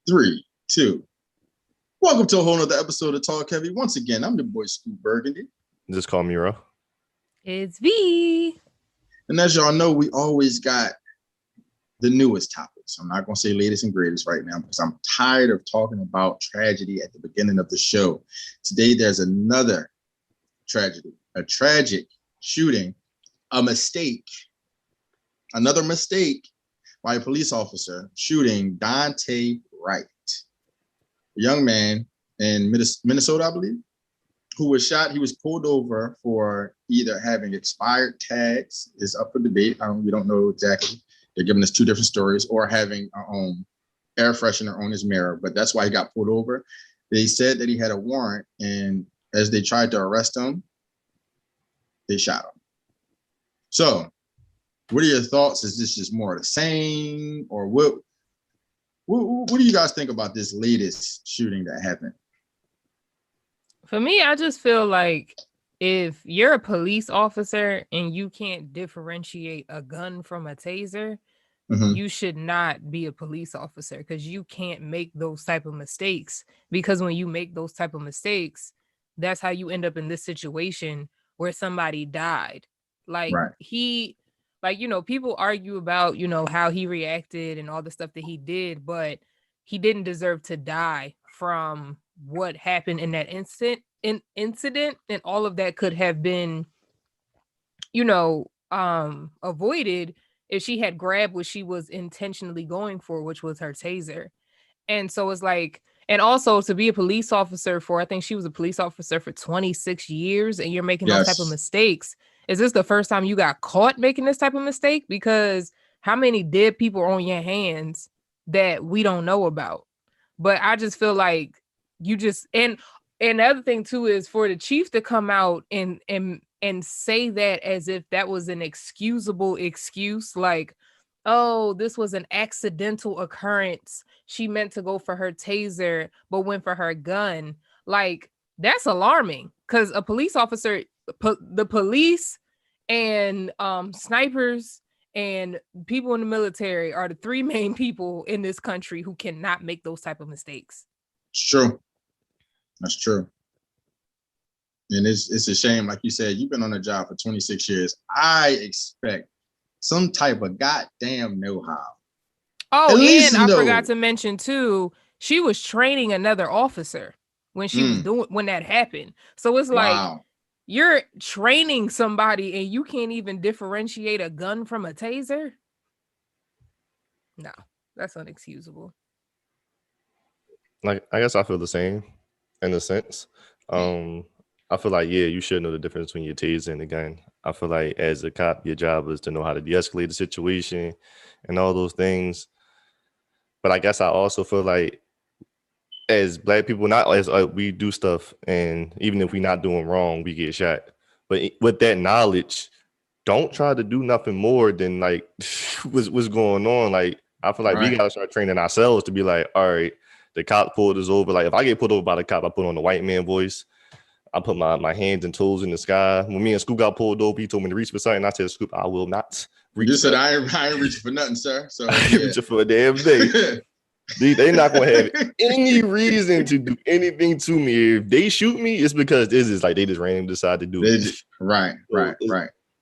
Three, two. Welcome to a whole nother episode of TalkHvy. Once again, I'm the boy Scoop Burgundy. Just call me Ro. It's V. And as y'all know, we always got the newest topics. I'm not going to say latest and greatest right now because I'm tired of talking about tragedy at the beginning of the show. Today, there's another tragedy, a tragic shooting, another mistake by a police officer shooting Dante Wright, a young man in Minnesota, I believe, who was shot. He was pulled over for either having expired tags, is up for debate. We don't know exactly. They're giving us two different stories, or having air freshener on his mirror, but that's why he got pulled over. They said that he had a warrant, and as they tried to arrest him, they shot him. So, what are your thoughts? Is this just more of the same, or what do you guys think about this latest shooting that happened? For me, I just feel like if you're a police officer and you can't differentiate a gun from a taser, you should not be a police officer, because you can't make those type of mistakes. Because when you make those type of mistakes, that's how you end up in this situation where somebody died. Like people argue about, how he reacted and all the stuff that he did, but he didn't deserve to die from what happened in that incident, and all of that could have been, avoided if she had grabbed what she was intentionally going for, which was her taser. And so it's like, and also to be a police officer I think she was a police officer for 26 years, and you're making those type of mistakes. Is this the first time you got caught making this type of mistake? Because how many dead people are on your hands that we don't know about? But I just feel like you just, and the other thing too is for the chief to come out and say that as if that was an excusable excuse, like, oh, this was an accidental occurrence. She meant to go for her taser, but went for her gun. Like, that's alarming, because a police officer, the police and snipers and people in the military are the three main people in this country who cannot make those type of mistakes. It's true. That's true. And it's a shame. Like you said, you've been on the job for 26 years. I expect some type of goddamn know-how. Oh, and I forgot to mention too, she was training another officer when she was doing, when that happened. So it's like, you're training somebody and you can't even differentiate a gun from a taser? No, that's unexcusable. Like, I guess I feel the same in a sense. I feel like, yeah, you should know the difference between your taser and a gun. I feel like as a cop, your job is to know how to de-escalate the situation and all those things. But I guess I also feel like as Black people, not as we do stuff, and even if we're not doing wrong, we get shot. But with that knowledge, don't try to do nothing more than like what's going on. Like, I feel like we gotta start training ourselves to be like, all right, the cop pulled us over. Like, if I get pulled over by the cop, I put on the white man voice. I put my hands and toes in the sky. When me and Scoop got pulled over, he told me to reach for something. I said, Scoop, I will not reach. You said I ain't reaching for nothing, sir. So I ain't reaching for a damn thing. They're not going to have any reason to do anything to me. If they shoot me, it's because this is like they just randomly decide to do it. Right.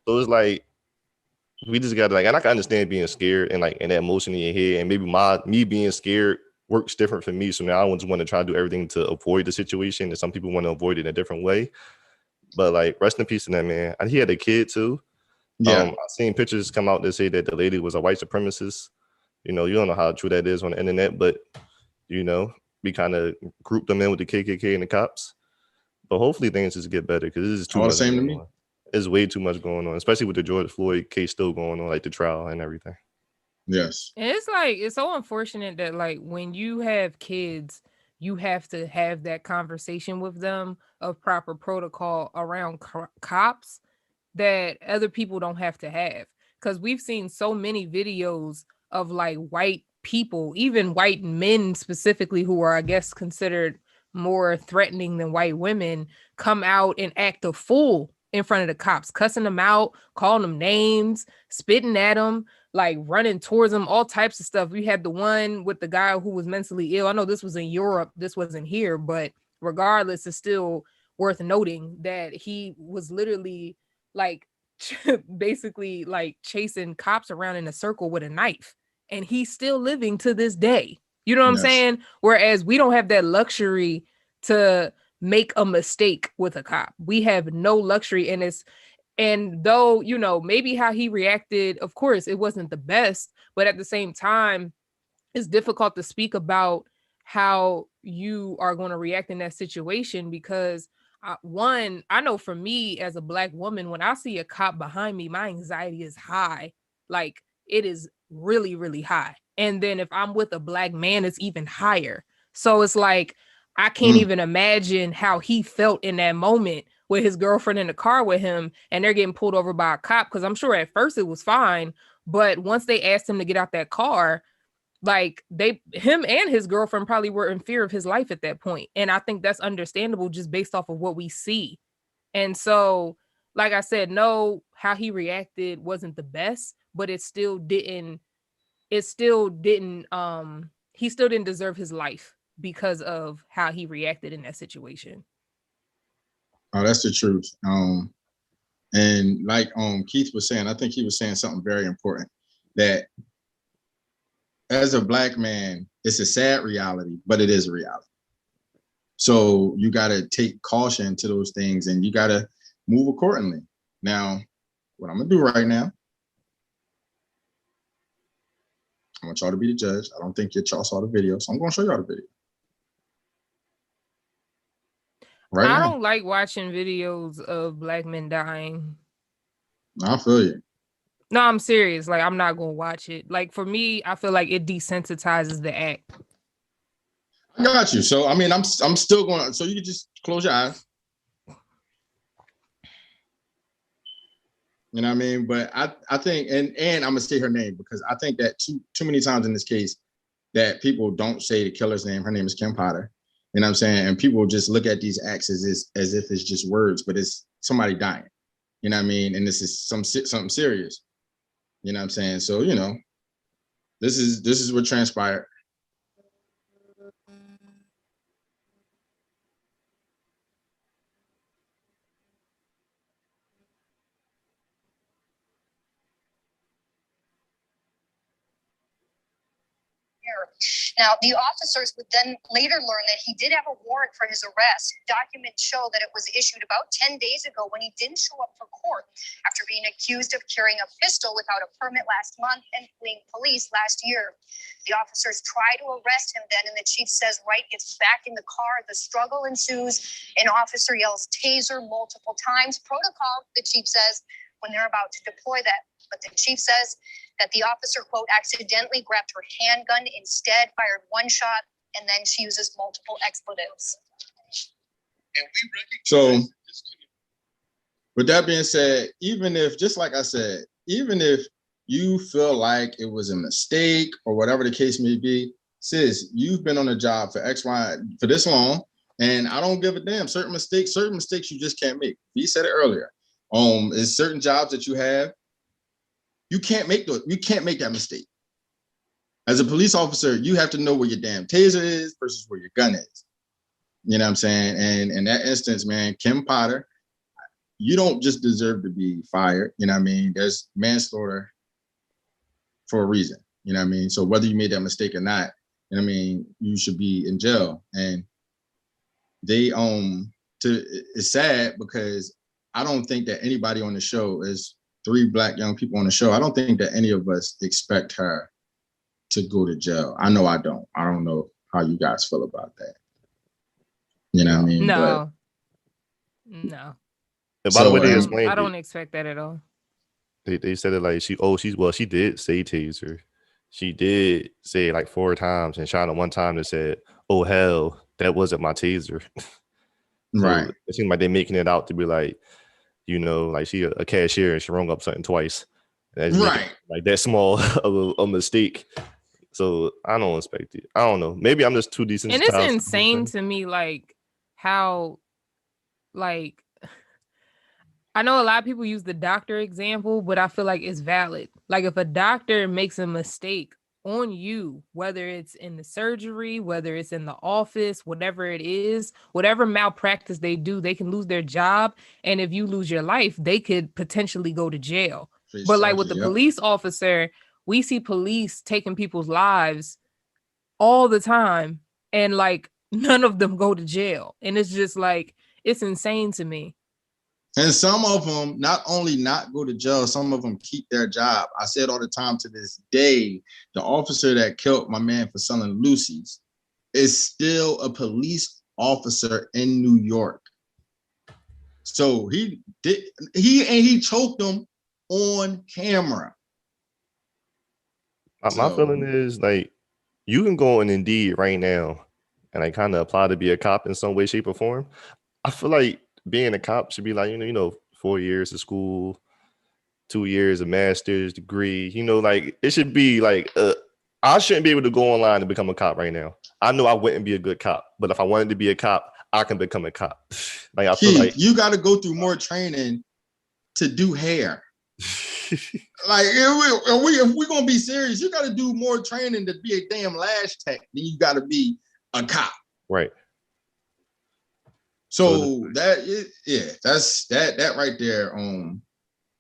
So it's like we just got to, like, and I can understand being scared and like and that emotion in your head, and maybe me being scared works different for me. So now I just want to try to do everything to avoid the situation, and some people want to avoid it in a different way. But like, rest in peace to that man. He had a kid too. Yeah, I've seen pictures come out that say that the lady was a white supremacist. You don't know how true that is on the internet, but we kind of group them in with the KKK and the cops. But hopefully things just get better, because this is too much. Same to me. It's way too much going on, especially with the George Floyd case still going on, like the trial and everything. Yes. And it's like, it's so unfortunate that like when you have kids, you have to have that conversation with them of proper protocol around cops that other people don't have to have. Because we've seen so many videos of like white people, even white men specifically, who are, I guess, considered more threatening than white women, come out and act a fool in front of the cops, cussing them out, calling them names, spitting at them. like running towards him, all types of stuff. We had the one with the guy who was mentally ill. I know this was in Europe, this wasn't here, but regardless, it's still worth noting that he was literally like basically like chasing cops around in a circle with a knife, and he's still living to this day. You know what I'm saying? Whereas we don't have that luxury to make a mistake with a cop. We have no luxury, and though, you know, maybe how he reacted, of course, it wasn't the best, but at the same time, it's difficult to speak about how you are going to react in that situation because one, I know for me as a Black woman, when I see a cop behind me, my anxiety is high. Like it is really, really high. And then if I'm with a Black man, it's even higher. So it's like, I can't even imagine how he felt in that moment with his girlfriend in the car with him and they're getting pulled over by a cop. Because I'm sure at first it was fine. But once they asked him to get out that car, like him and his girlfriend probably were in fear of his life at that point. And I think that's understandable just based off of what we see. And so, like I said, no, how he reacted wasn't the best, but he still didn't deserve his life because of how he reacted in that situation. Oh, that's the truth. And like Keith was saying, I think he was saying something very important, that as a Black man, it's a sad reality, but it is a reality. So you got to take caution to those things and you got to move accordingly. Now, what I'm going to do right now, I want y'all to be the judge. I don't think y'all saw the video, so I'm going to show y'all the video. I don't like watching videos of Black men dying. I feel you. No, I'm serious. Like, I'm not going to watch it. Like, for me, I feel like it desensitizes the act. I got you. So, I mean, I'm still going to, so you can just close your eyes. You know what I mean? But I think, and I'm going to say her name because I think that too many times in this case that people don't say the killer's name. Her name is Kim Potter. You know what I'm saying? And people just look at these acts as if it's just words, but it's somebody dying. You know what I mean? And this is something serious. You know what I'm saying? So, you know, this is what transpired. Now, the officers would then later learn that he did have a warrant for his arrest. Documents show that it was issued about 10 days ago when he didn't show up for court after being accused of carrying a pistol without a permit last month and fleeing police last year. The officers try to arrest him then, and the chief says Wright gets back in the car. The struggle ensues. An officer yells taser multiple times. Protocol, the chief says, when they're about to deploy that. But the chief says that the officer, quote, accidentally grabbed her handgun, instead fired one shot, and then she uses multiple expletives. So, with that being said, even if, just like I said, even if you feel like it was a mistake or whatever the case may be, sis, you've been on a job for X, Y, for this long, and I don't give a damn. Certain mistakes you just can't make. He said it earlier. Is certain jobs that you have, you can't make that mistake. As a police officer, you have to know where your damn taser is versus where your gun is. You know what I'm saying? And in that instance, man, Kim Potter, you don't just deserve to be fired. You know what I mean? There's manslaughter for a reason. You know what I mean? So whether you made that mistake or not, you know what I mean, you should be in jail. And they it's sad because I don't think that anybody on the show is 3 Black young people on the show. I don't think that any of us expect her to go to jail. I know I don't. I don't know how you guys feel about that. You know what I mean? No. And by the way, they explained I don't expect that at all. They said it like she did say taser. She did say it like 4 times, and Shauna one time they said, "Oh hell, that wasn't my taser." So right. It seems like they're making it out to be like, you know, like she a cashier and she rung up something twice. That's right. Like that small of a mistake. So I don't expect it. I don't know. Maybe I'm just too desensitized. And it's insane to me, like how, like, I know a lot of people use the doctor example, but I feel like it's valid. Like if a doctor makes a mistake on you, whether it's in the surgery, whether it's in the office, whatever it is, whatever malpractice they do, they can lose their job. And if you lose your life, they could potentially go to jail. But like with the police officer, we see police taking people's lives all the time, and like none of them go to jail. And it's just like, it's insane to me. And some of them not only not go to jail, some of them keep their job. I said all the time, to this day, the officer that killed my man for selling Lucy's is still a police officer in New York. So he choked him on camera. My feeling is like, you can go on Indeed right now and I kind of apply to be a cop in some way, shape, or form. I feel like being a cop should be like, 4 years of school, 2 years of master's degree. Like it should be like, I shouldn't be able to go online and become a cop right now. I know I wouldn't be a good cop, but if I wanted to be a cop, I can become a cop. Like I feel like you got to go through more training to do hair. Like if we're gonna be serious, you got to do more training to be a damn lash tech than you got to be a cop. Right. So that's that right there.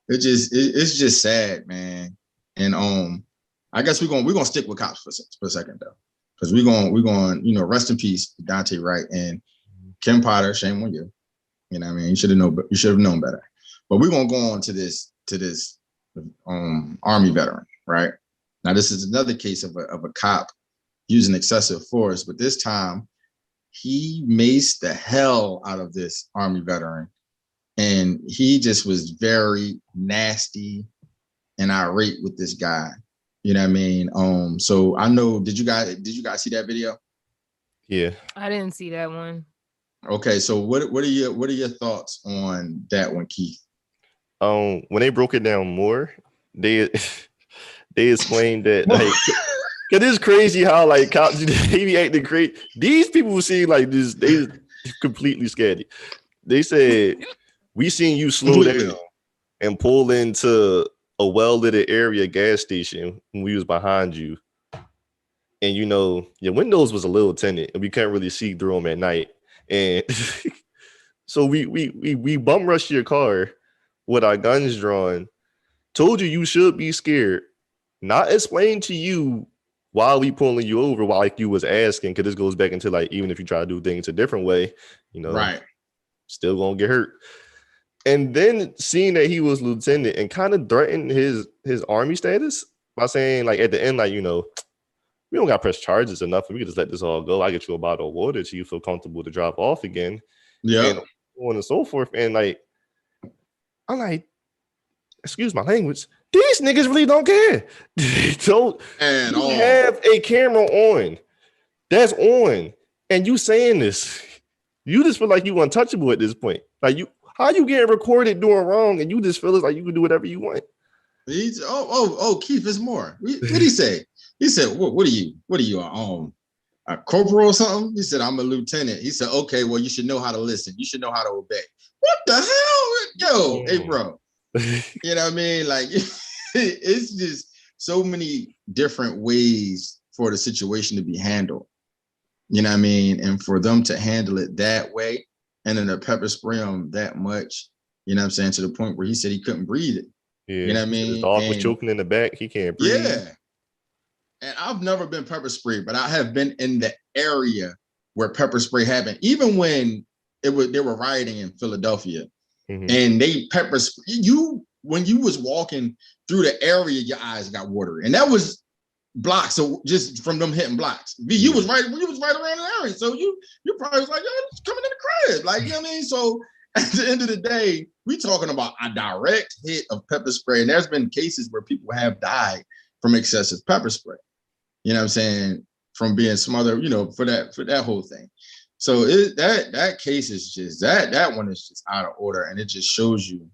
It's just sad, man. And I guess we're gonna stick with cops for a second though, because we're going rest in peace Dante Wright and Kim Potter. Shame on you. You know what I mean? You should have known better. But we're gonna go on to this Army veteran, right? Now this is another case of a cop using excessive force, but this time he maced the hell out of this Army veteran, and he just was very nasty and irate with this guy. You know what I mean? So I know, did you guys see that video? Yeah, I didn't see that one. Okay, so what are your thoughts on that one, Keith? When they broke it down more, they explained that like, cause it's crazy how like cops they be acting crazy. These people seem like this, they completely scared. They said, we seen you slow down and pull into a well-lit area gas station when we was behind you. And your windows was a little tinted and we couldn't really see through them at night. And so we bum rushed your car with our guns drawn, told you should be scared, not explained to you why we pulling you over while like you was asking, because this goes back into like, even if you try to do things a different way, right, still gonna get hurt. And then seeing that he was lieutenant and kind of threatened his Army status by saying like at the end, like, we don't got to press charges enough and we can just let this all go. I get you a bottle of water so you feel comfortable to drive off again. Yeah. And so on and so forth. And like, I'm like, excuse my language, these niggas really don't care. They don't have a camera on. That's on. And you saying this. You just feel like you untouchable at this point. Like how you getting recorded doing wrong and you just feel like you can do whatever you want. Keith, it's more. What did he say? He said, what are you, a corporal or something? He said, I'm a lieutenant. He said, okay, well, you should know how to listen. You should know how to obey. What the hell? Yo, hey, bro. You know what I mean? Like, it's just so many different ways for the situation to be handled. You know what I mean? And for them to handle it that way and then to pepper spray him that much, you know what I'm saying, to the point where he said he couldn't breathe it. Yeah. You know what I mean? His dog was choking in the back. He can't breathe. Yeah. And I've never been pepper sprayed, but I have been in the area where pepper spray happened, even when they were rioting in Philadelphia. Mm-hmm. And they pepper spray you when you was walking through the area, your eyes got watery. And that was blocks, so just from them hitting blocks. You was right around the area. So you probably was like, yo, it's coming in the crib. Like, you know what I mean? So at the end of the day, we talking about a direct hit of pepper spray. And there's been cases where people have died from excessive pepper spray. You know what I'm saying? From being smothered, for that whole thing. So that case is just that one is just out of order, and it just shows you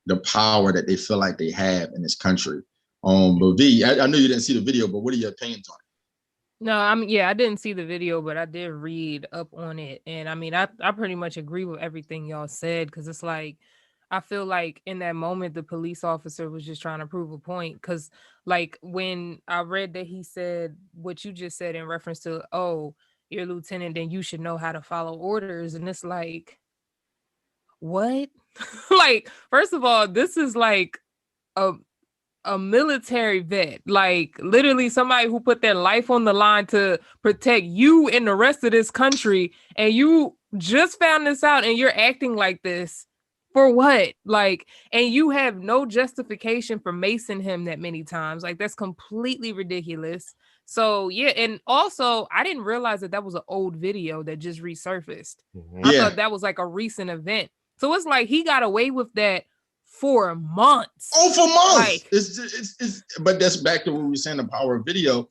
the power that they feel like they have in this country. But V, I know you didn't see the video, but what are your opinions on it? No, I didn't see the video, but I did read up on it, and I mean, I pretty much agree with everything y'all said, because it's like, I feel like in that moment, the police officer was just trying to prove a point. Because, like, when I read that he said what you just said in reference to, oh, you're a lieutenant, then you should know how to follow orders. And it's like, what? Like, first of all, this is like a military vet, like literally somebody who put their life on the line to protect you and the rest of this country, and you just found this out and you're acting like this for what? Like, and you have no justification for macing him that many times. Like, that's completely ridiculous. So yeah, and also I didn't realize that was an old video that just resurfaced. I thought that was like a recent event. So it's like he got away with that for months. Oh, for months. Like, it's but that's back to what we were saying, the power of video.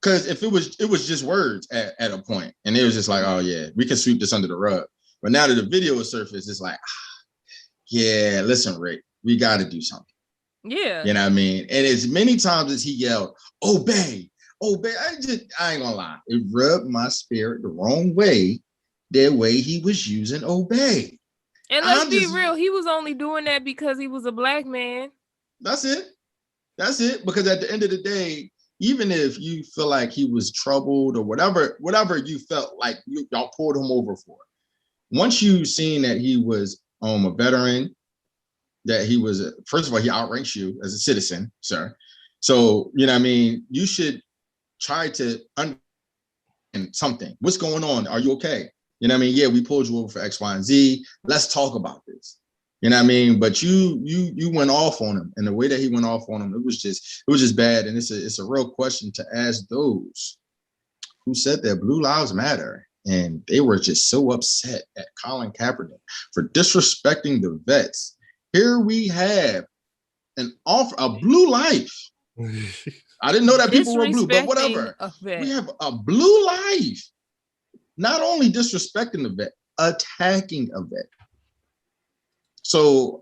Because if it was just words at a point, and it was just like, oh yeah, we can sweep this under the rug. But now that the video is surfaced, it's like, yeah, listen, Rick, we got to do something. Yeah. You know what I mean? And as many times as he yelled, obey, obey, I ain't gonna lie. It rubbed my spirit the wrong way, the way he was using obey. And let's be real, he was only doing that because he was a black man. That's it. That's it. Because at the end of the day, even if you feel like he was troubled or whatever you felt like y'all pulled him over for, once you seen that he was a veteran, that he was, first of all, he outranks you as a citizen, sir. So, you know what I mean? You should try to understand something. What's going on? Are you okay? You know what I mean? Yeah, we pulled you over for X, Y, and Z. Let's talk about this. You know what I mean? But you went off on him, and the way that he went off on him, it was just bad. And it's a real question to ask those who said that Blue Lives Matter, and they were just so upset at Colin Kaepernick for disrespecting the vets. Here we have a blue life. I didn't know that people were blue, but whatever. We have a blue life. Not only disrespecting the vet, attacking a vet. So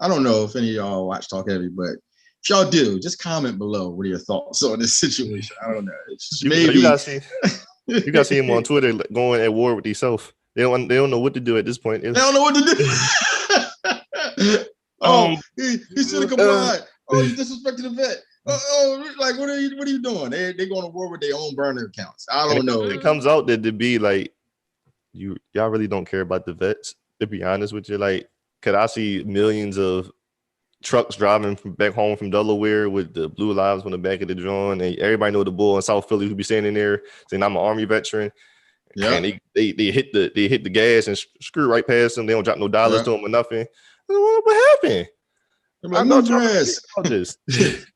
I don't know if any of y'all watch TalkHvy, but if y'all do, just comment below. What are your thoughts on this situation? I don't know. It's just maybe you gotta see him on Twitter going at war with himself. They don't know what to do at this point. They don't know what to do. He should have complied. You disrespected the vet. Like what are you doing? They're going to war with their own burner accounts. I don't know. It comes out that to be like y'all really don't care about the vets. To be honest with you, like, could I see millions of trucks driving from back home from Delaware with the blue lives on the back of the drum, and everybody know the bull in South Philly who be standing there saying I'm an Army veteran. Yeah, and they hit the gas and screw right past them. They don't drop no dollars to them or nothing. What happened? I know this.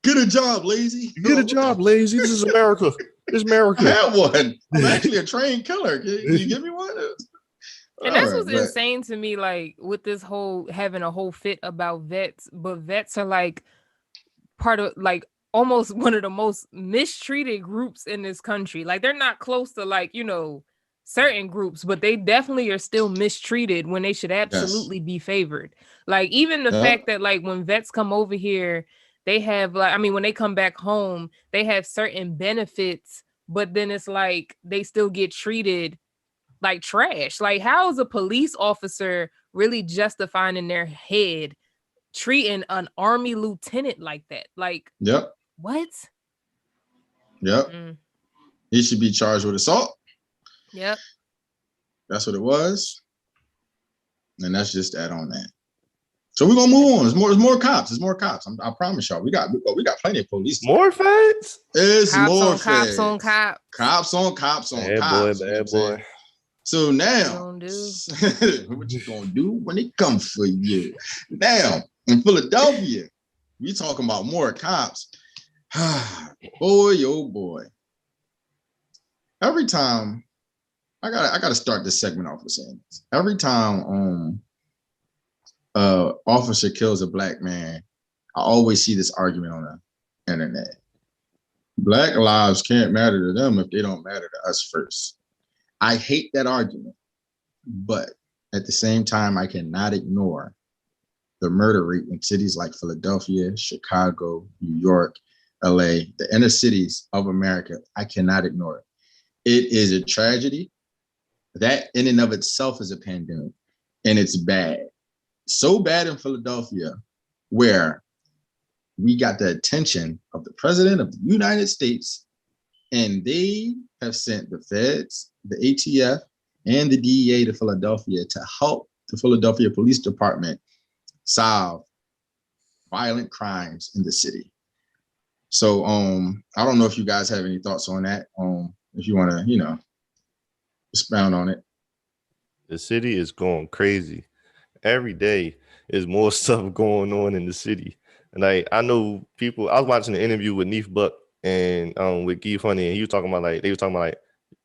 Get a job, lazy. Get a job, lazy. This is America. This is America. I have one. I'm actually a trained killer. Can you give me one? And that's what's insane to me, like with this whole having a whole fit about vets, but vets are like part of like almost one of the most mistreated groups in this country. Like they're not close to like, certain groups, but they definitely are still mistreated when they should absolutely be favored. Like even the fact that like when vets come over here, they have like, when they come back home, they have certain benefits, but then it's like they still get treated like trash. Like how is a police officer really justifying in their head treating an Army lieutenant like that? Like, what? He should be charged with assault. Yep. That's what it was. And that's just that on that. So we're gonna move on. There's more cops. There's more cops. I promise y'all. We got plenty of police. More feds? It's cops more on feds. Cops on cops. Cops on cops on bad cops. Bad boy. So now, what you gonna do when it comes for you? Now in Philadelphia, we talking about more cops. Boy, oh boy. Every time I gotta start this segment off with saying this. Every time officer kills a black man, I always see this argument on the internet. Black lives can't matter to them if they don't matter to us first. I hate that argument, but at the same time, I cannot ignore the murder rate in cities like Philadelphia, Chicago, New York, LA, the inner cities of America. I cannot ignore it. It is a tragedy. That in and of itself is a pandemic, and it's bad. so bad in Philadelphia where we got the attention of the president of the United States, and they have sent the feds, the ATF, and the DEA to Philadelphia to help the Philadelphia Police Department solve violent crimes in the city. So I don't know if you guys have any thoughts on that. If you want to, expound on it. The city is going crazy. Every day is more stuff going on in the city. And I know people. I was watching an interview with Neef Buck and with Guy Funny, and he was talking about they were talking about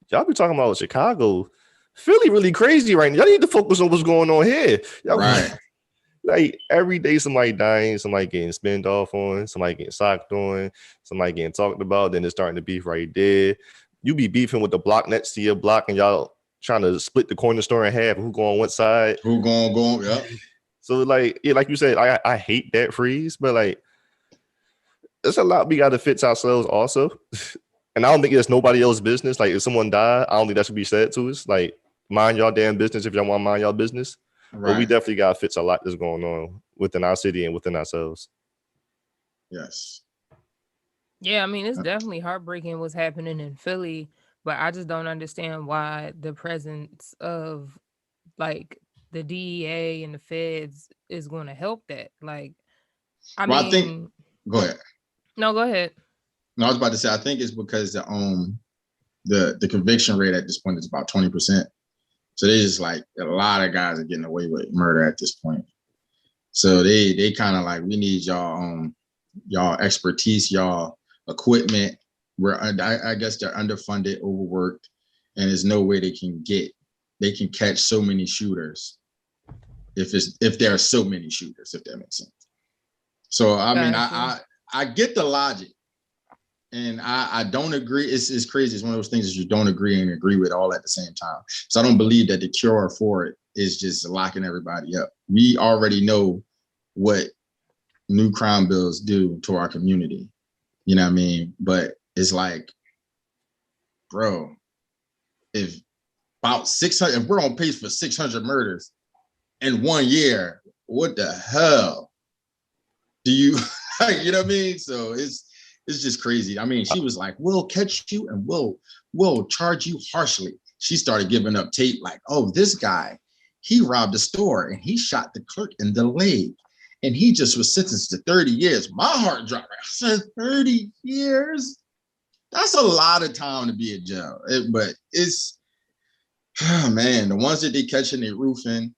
y'all be talking about Chicago, Philly really crazy right now. Y'all need to focus on what's going on here. Y'all, Right. Like every day somebody dying, somebody getting spinned off on, somebody getting socked on, somebody getting talked about, then it's starting to beef right there. You be beefing with the block next to your block and y'all trying to split the corner store in half. Who go on what side? Who going? Yep. So like you said, I hate that freeze, but like there's a lot we got to fix ourselves also. And I don't think it's nobody else's business. Like if someone died, I don't think that should be said to us. Like mind y'all damn business if y'all want to mind y'all business. Right. But we definitely got to fix a lot that's going on within our city and within ourselves. Yes. Yeah, I mean, it's definitely heartbreaking what's happening in Philly, but I just don't understand why the presence of like the DEA and the feds is going to help that. Like, I Well, mean, I think. Go ahead. No, go ahead. No, I was about to say I think it's because the conviction rate at this point is about 20%. So they just like a lot of guys are getting away with murder at this point. So they kind of like, we need y'all expertise, y'all equipment. I guess they're underfunded, overworked, and there's no way they can catch so many shooters if there are so many shooters, if that makes sense. So I mean, I get the logic, and I don't agree. It's crazy. It's one of those things that you don't agree and agree with all at the same time. So I don't believe that the cure for it is just locking everybody up. We already know what new crime bills do to our community. You know what I mean? But it's like, bro, if about 600, if we're on pace for 600 murders in 1 year, what the hell do you, you know what I mean? So it's just crazy. I mean, she was like, we'll catch you and we'll charge you harshly. She started giving up tape like, oh, this guy, he robbed a store and he shot the clerk in the leg. And he just was sentenced to 30 years. My heart dropped. I said, 30 years? That's a lot of time to be in jail. But it's, oh man, the ones that they catching, they roofing.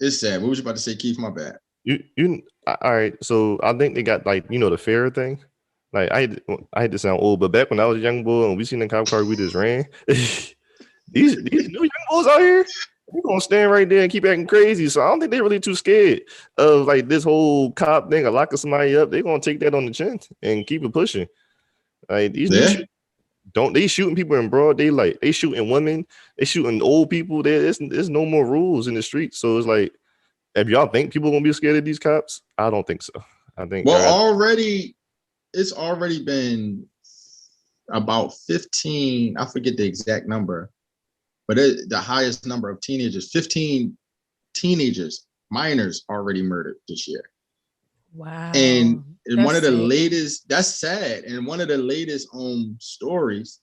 It's sad. What was you about to say, Keith? My bad. You all right? So I think they got like the fair thing. Like I hate to sound old, but back when I was a young boy and we seen the cop car, we just ran. these new young boys out here, they're gonna stand right there and keep acting crazy. So I don't think they're really too scared of like this whole cop thing or locking somebody up. They're gonna take that on the chin and keep it pushing. Like these they shooting people in broad daylight. They shooting women. They shooting old people. There's no more rules in the streets. So it's like, if y'all think people gonna be scared of these cops, I don't think so. I think it's already been about 15. I forget the exact number, but the highest number of teenagers, 15 teenagers, minors already murdered this year. Wow. And one of the sad. latest, that's sad. And one of the latest stories,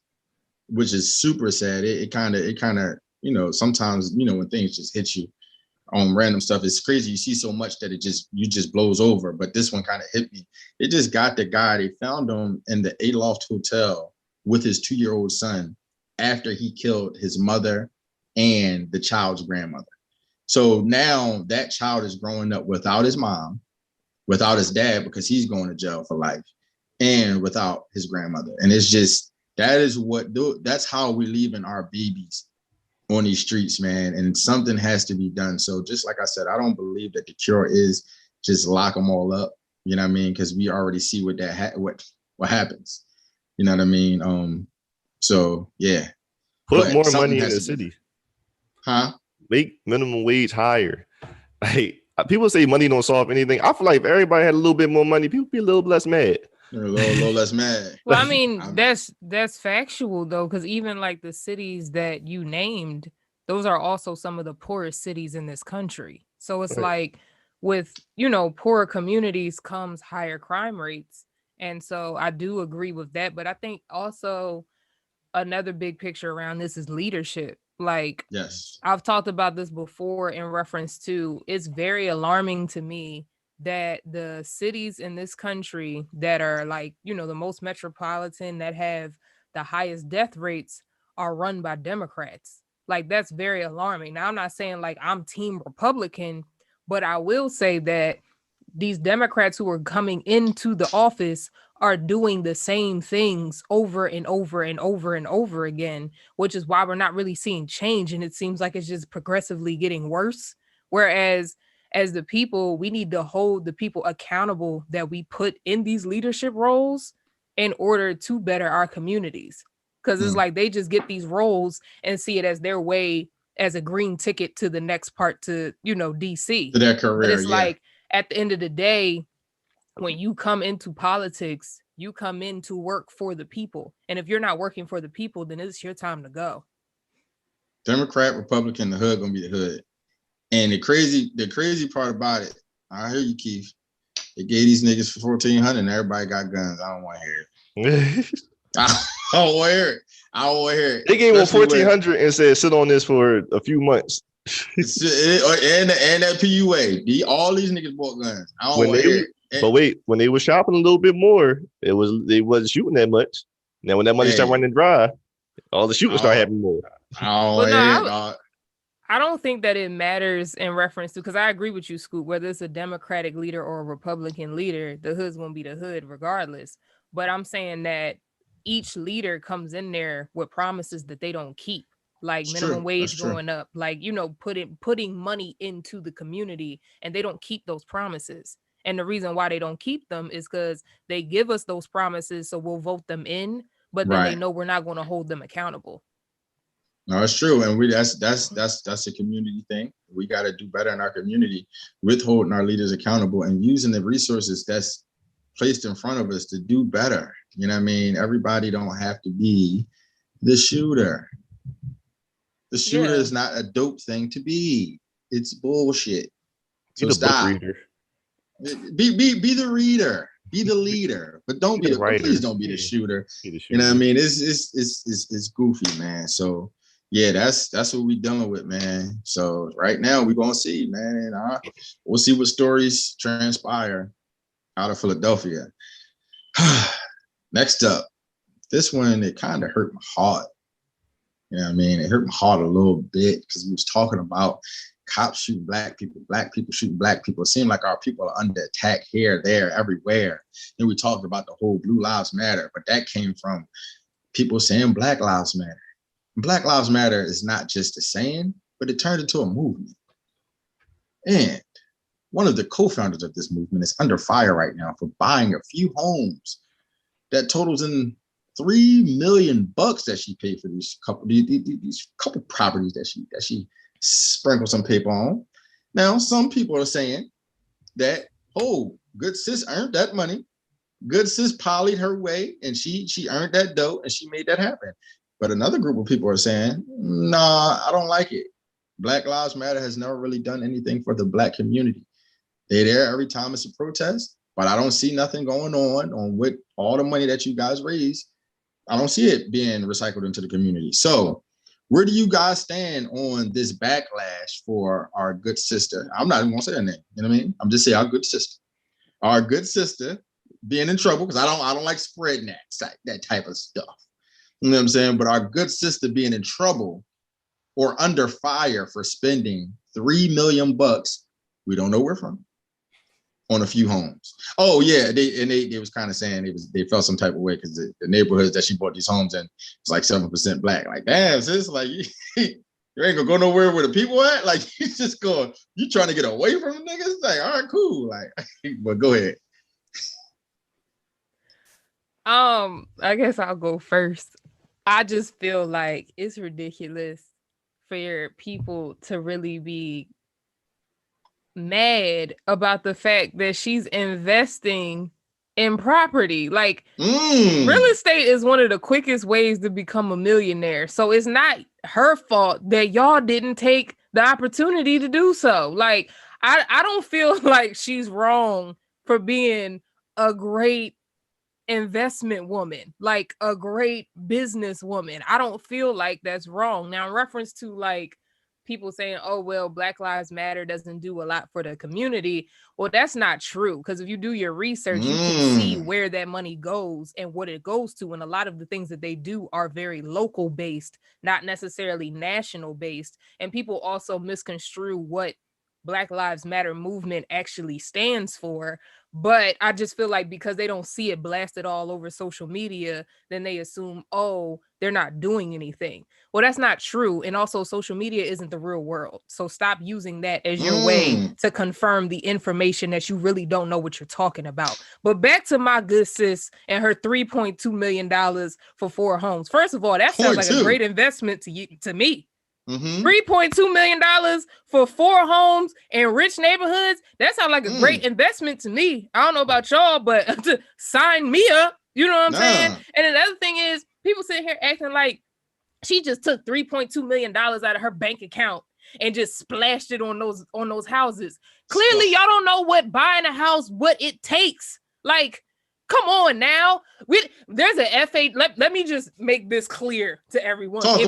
which is super sad. It kind of, sometimes, when things just hit you on random stuff, it's crazy. You see so much that you just blows over. But this one kind of hit me. It just got the guy. They found him in the Aloft Hotel with his 2-year-old son after he killed his mother and the child's grandmother. So now that child is growing up without his mom, without his dad, because he's going to jail for life, and without his grandmother. And it's just, that's how we're leaving our babies on these streets, man. And something has to be done. So just like I said, I don't believe that the cure is just lock them all up. You know what I mean? Because we already see what happens. You know what I mean? So yeah. Put more money in the city. Huh? Make minimum wage higher. Like people say money don't solve anything. I feel like if everybody had a little bit more money, people be a little less mad. They're a little less mad. Well, I mean, that's factual though, because even like the cities that you named, those are also some of the poorest cities in this country. So it's Right. like with, poorer communities comes higher crime rates. And so I do agree with that. But I think also another big picture around this is leadership. Like, Yes. I've talked about this before in reference to, it's very alarming to me that the cities in this country that are like, the most metropolitan, that have the highest death rates, are run by Democrats. Like, that's very alarming. Now, I'm not saying like I'm team Republican, but I will say that these Democrats who are coming into the office are doing the same things over and over and over and over again, which is why we're not really seeing change. And it seems like it's just progressively getting worse. Whereas, as the people, we need to hold the people accountable that we put in these leadership roles in order to better our communities. Because it's like they just get these roles and see it as their way, as a green ticket to the next part to, DC. To their career, But it's yeah. like, at the end of the day, when you come into politics, you come in to work for the people. And if you're not working for the people, then it's your time to go. Democrat, Republican, the hood gonna be the hood. And the crazy part about it, I hear you, Keith. They gave these niggas for 1,400 and everybody got guns. I don't want to hear it. I don't want to hear it. I don't want to hear it. They gave him Especially 1,400 and said sit on this for a few months. and that PUA. All these niggas bought guns. I don't When want to they hear it. but wait, when they were shopping a little bit more, they wasn't shooting that much. Now when that money started running dry, all the shooting started happening more. I don't want to hear it, dog. I don't think that it matters in reference to, because I agree with you, Scoop, whether it's a Democratic leader or a Republican leader, the hood's gonna be the hood regardless. But I'm saying that each leader comes in there with promises that they don't keep, like It's minimum true. wage That's true. going up, like, putting money into the community, and they don't keep those promises. And the reason why they don't keep them is because they give us those promises, so we'll vote them in, but then they Right. know we're not going to hold them accountable. No, it's true, and that's a community thing. We got to do better in our community with holding our leaders accountable and using the resources that's placed in front of us to do better. You know what I mean? Everybody don't have to be the shooter. The shooter is not a dope thing to be. It's bullshit. So Be the stop. book reader. Be the reader. Be the leader, but don't be the writer. please don't be the shooter. Be the shooter. You know what I mean? It's goofy, man. So yeah, that's what we dealing with, man. So right now we're gonna see, man. We'll see what stories transpire out of Philadelphia. Next up, this one, it kind of hurt my heart. You know what I mean? It hurt my heart a little bit because we was talking about cops shooting black people shooting black people. It seemed like our people are under attack here, there, everywhere. Then we talked about the whole Blue Lives Matter, but that came from people saying Black Lives Matter. Black Lives Matter is not just a saying, but it turned into a movement. And one of the co-founders of this movement is under fire right now for buying a few homes that totals in $3 million that she paid for these couple properties that she sprinkled some paper on. Now, some people are saying that, oh, good sis earned that money. Good sis polyed her way and she earned that dough and she made that happen. But another group of people are saying, nah, I don't like it. Black Lives Matter has never really done anything for the black community. They're there every time it's a protest, but I don't see nothing going on with all the money that you guys raise. I don't see it being recycled into the community. So where do you guys stand on this backlash for our good sister? I'm not even gonna say her name, you know what I mean? I'm just saying our good sister. Our good sister being in trouble, because I don't like spreading that type of stuff. You know what I'm saying? But our good sister being in trouble or under fire for spending $3 million, we don't know where from, on a few homes. Oh yeah, they was kind of saying they felt some type of way because the neighborhoods that she bought these homes in was like 7% black. Like, damn, sis, like you ain't gonna go nowhere where the people at. Like you just going, you trying to get away from the niggas. Like, all right, cool. Like, but go ahead. I guess I'll go first. I just feel like it's ridiculous for people to really be mad about the fact that she's investing in property. Like Mm. real estate is one of the quickest ways to become a millionaire. So it's not her fault that y'all didn't take the opportunity to do so. Like I don't feel like she's wrong for being a great investment woman, like a great business woman. I don't feel like that's wrong. Now, in reference to like people saying, oh, well, Black Lives Matter doesn't do a lot for the community. Well, that's not true. Because if you do your research, you can see where that money goes and what it goes to. And a lot of the things that they do are very local based, not necessarily national based. And people also misconstrue what Black Lives Matter movement actually stands for. But I just feel like because they don't see it blasted all over social media, then they assume, oh, they're not doing anything. Well, that's not true. And also, social media isn't the real world. So stop using that as your way to confirm the information that you really don't know what you're talking about. But back to my good sis and her $3.2 million for 4 homes. First of all, that sounds like a great investment to me. $3.2 million for 4 homes in rich neighborhoods. That sounds like a great investment to me. I don't know about y'all, but to sign me up, you know what I'm saying? And another thing is, people sitting here acting like she just took $3.2 million out of her bank account and just splashed it on those houses. Clearly, y'all don't know what buying a house, what it takes. Like, come on now. There's an FA. Let me just make this clear to everyone. If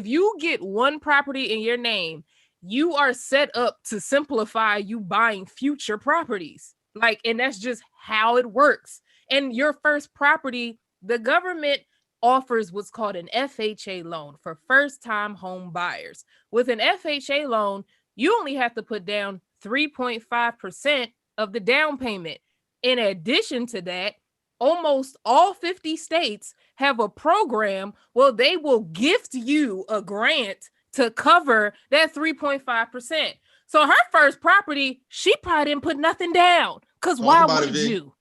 you get one property in your name, you are set up to simplify you buying future properties. Like, and that's just how it works. And your first property, the government offers what's called an FHA loan for first-time home buyers. With an FHA loan, you only have to put down 3.5% of the down payment. In addition to that, almost all 50 states have a program where they will gift you a grant to cover that 3.5%. So her first property, she probably didn't put nothing down. Because why would you?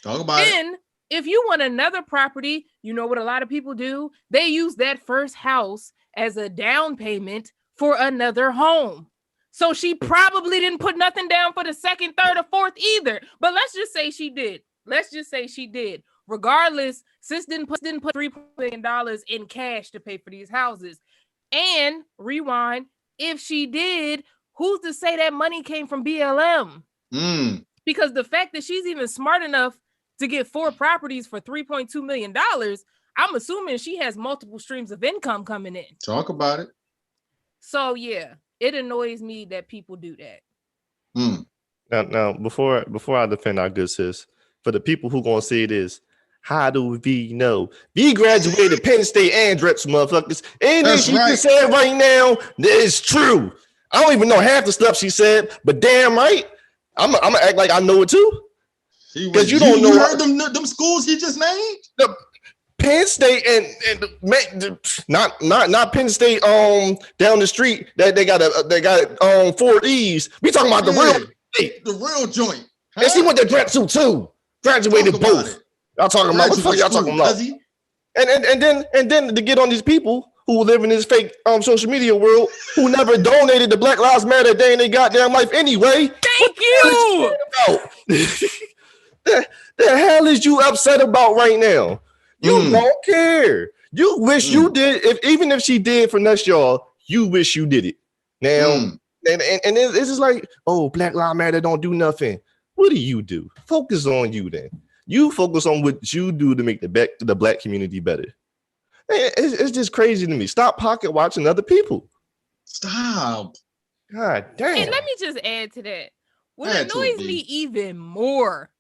Talk about then, if you want another property, you know what a lot of people do? They use that first house as a down payment for another home. So she probably didn't put nothing down for the second, third, or fourth either. But let's just say she did. Regardless, sis didn't put $3 million in cash to pay for these houses. And rewind, if she did, who's to say that money came from BLM? Because the fact that she's even smart enough to get 4 properties for $3.2 million, I'm assuming she has multiple streams of income coming in. Talk about it. So yeah, it annoys me that people do that. Now, before I defend our good sis, for the people who gonna say this, how do we know? We graduated Penn State and Drexel, motherfuckers. Anything she just said right now is true. I don't even know half the stuff she said, but damn right, I'm gonna act like I know it too. Because you don't know. You heard them schools he just named? The Penn State and not Penn State down the street that they got 4 E's. We talking about the real state. The real joint. Huh? And she went to Drexel too. Graduated both. Y'all talking about what the fuck y'all talking about? And then to get on these people who live in this fake social media world who never donated to Black Lives Matter day in their goddamn life anyway. Thank you. The hell is you upset about right now? You don't care. You wish you did. Even if she did for next y'all, you wish you did it. Now, and it's just like, oh, Black Lives Matter don't do nothing. What do you do? Focus on you then. You focus on what you do to make the black community better. It's just crazy to me. Stop pocket watching other people. Stop. God damn. And let me just add to that. What annoys me even more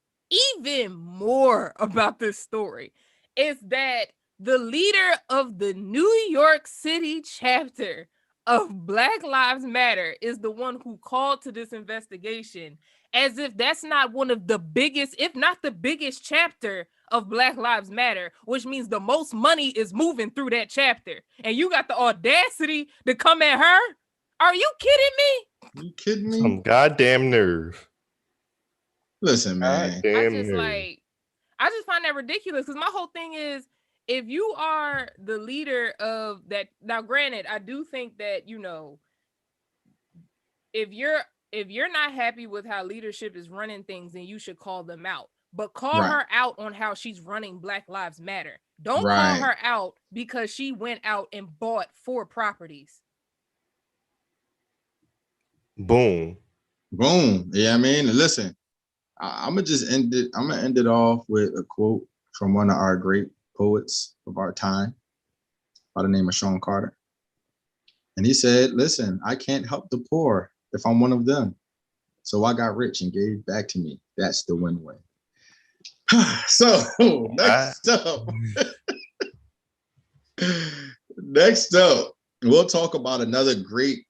about this story is that the leader of the New York City chapter of Black Lives Matter is the one who called to this investigation, as if that's not one of the biggest, if not the biggest chapter of Black Lives Matter, which means the most money is moving through that chapter. And you got the audacity to come at her? Are you kidding me? You kidding me? Some goddamn nerve. Listen, man. I just find that ridiculous because my whole thing is, if you are the leader of that, now granted, I do think that, you know, if you're if you're not happy with how leadership is running things, then you should call them out. But call Right. her out on how she's running Black Lives Matter. Don't call Right. her out because she went out and bought 4 properties. Boom. Boom. Yeah, I mean, listen, I'm gonna just end it. I'm gonna end it off with a quote from one of our great poets of our time by the name of Sean Carter. And he said, listen, I can't help the poor if I'm one of them. So I got rich and gave back to me. That's the win-win. So next up, we'll talk about another great.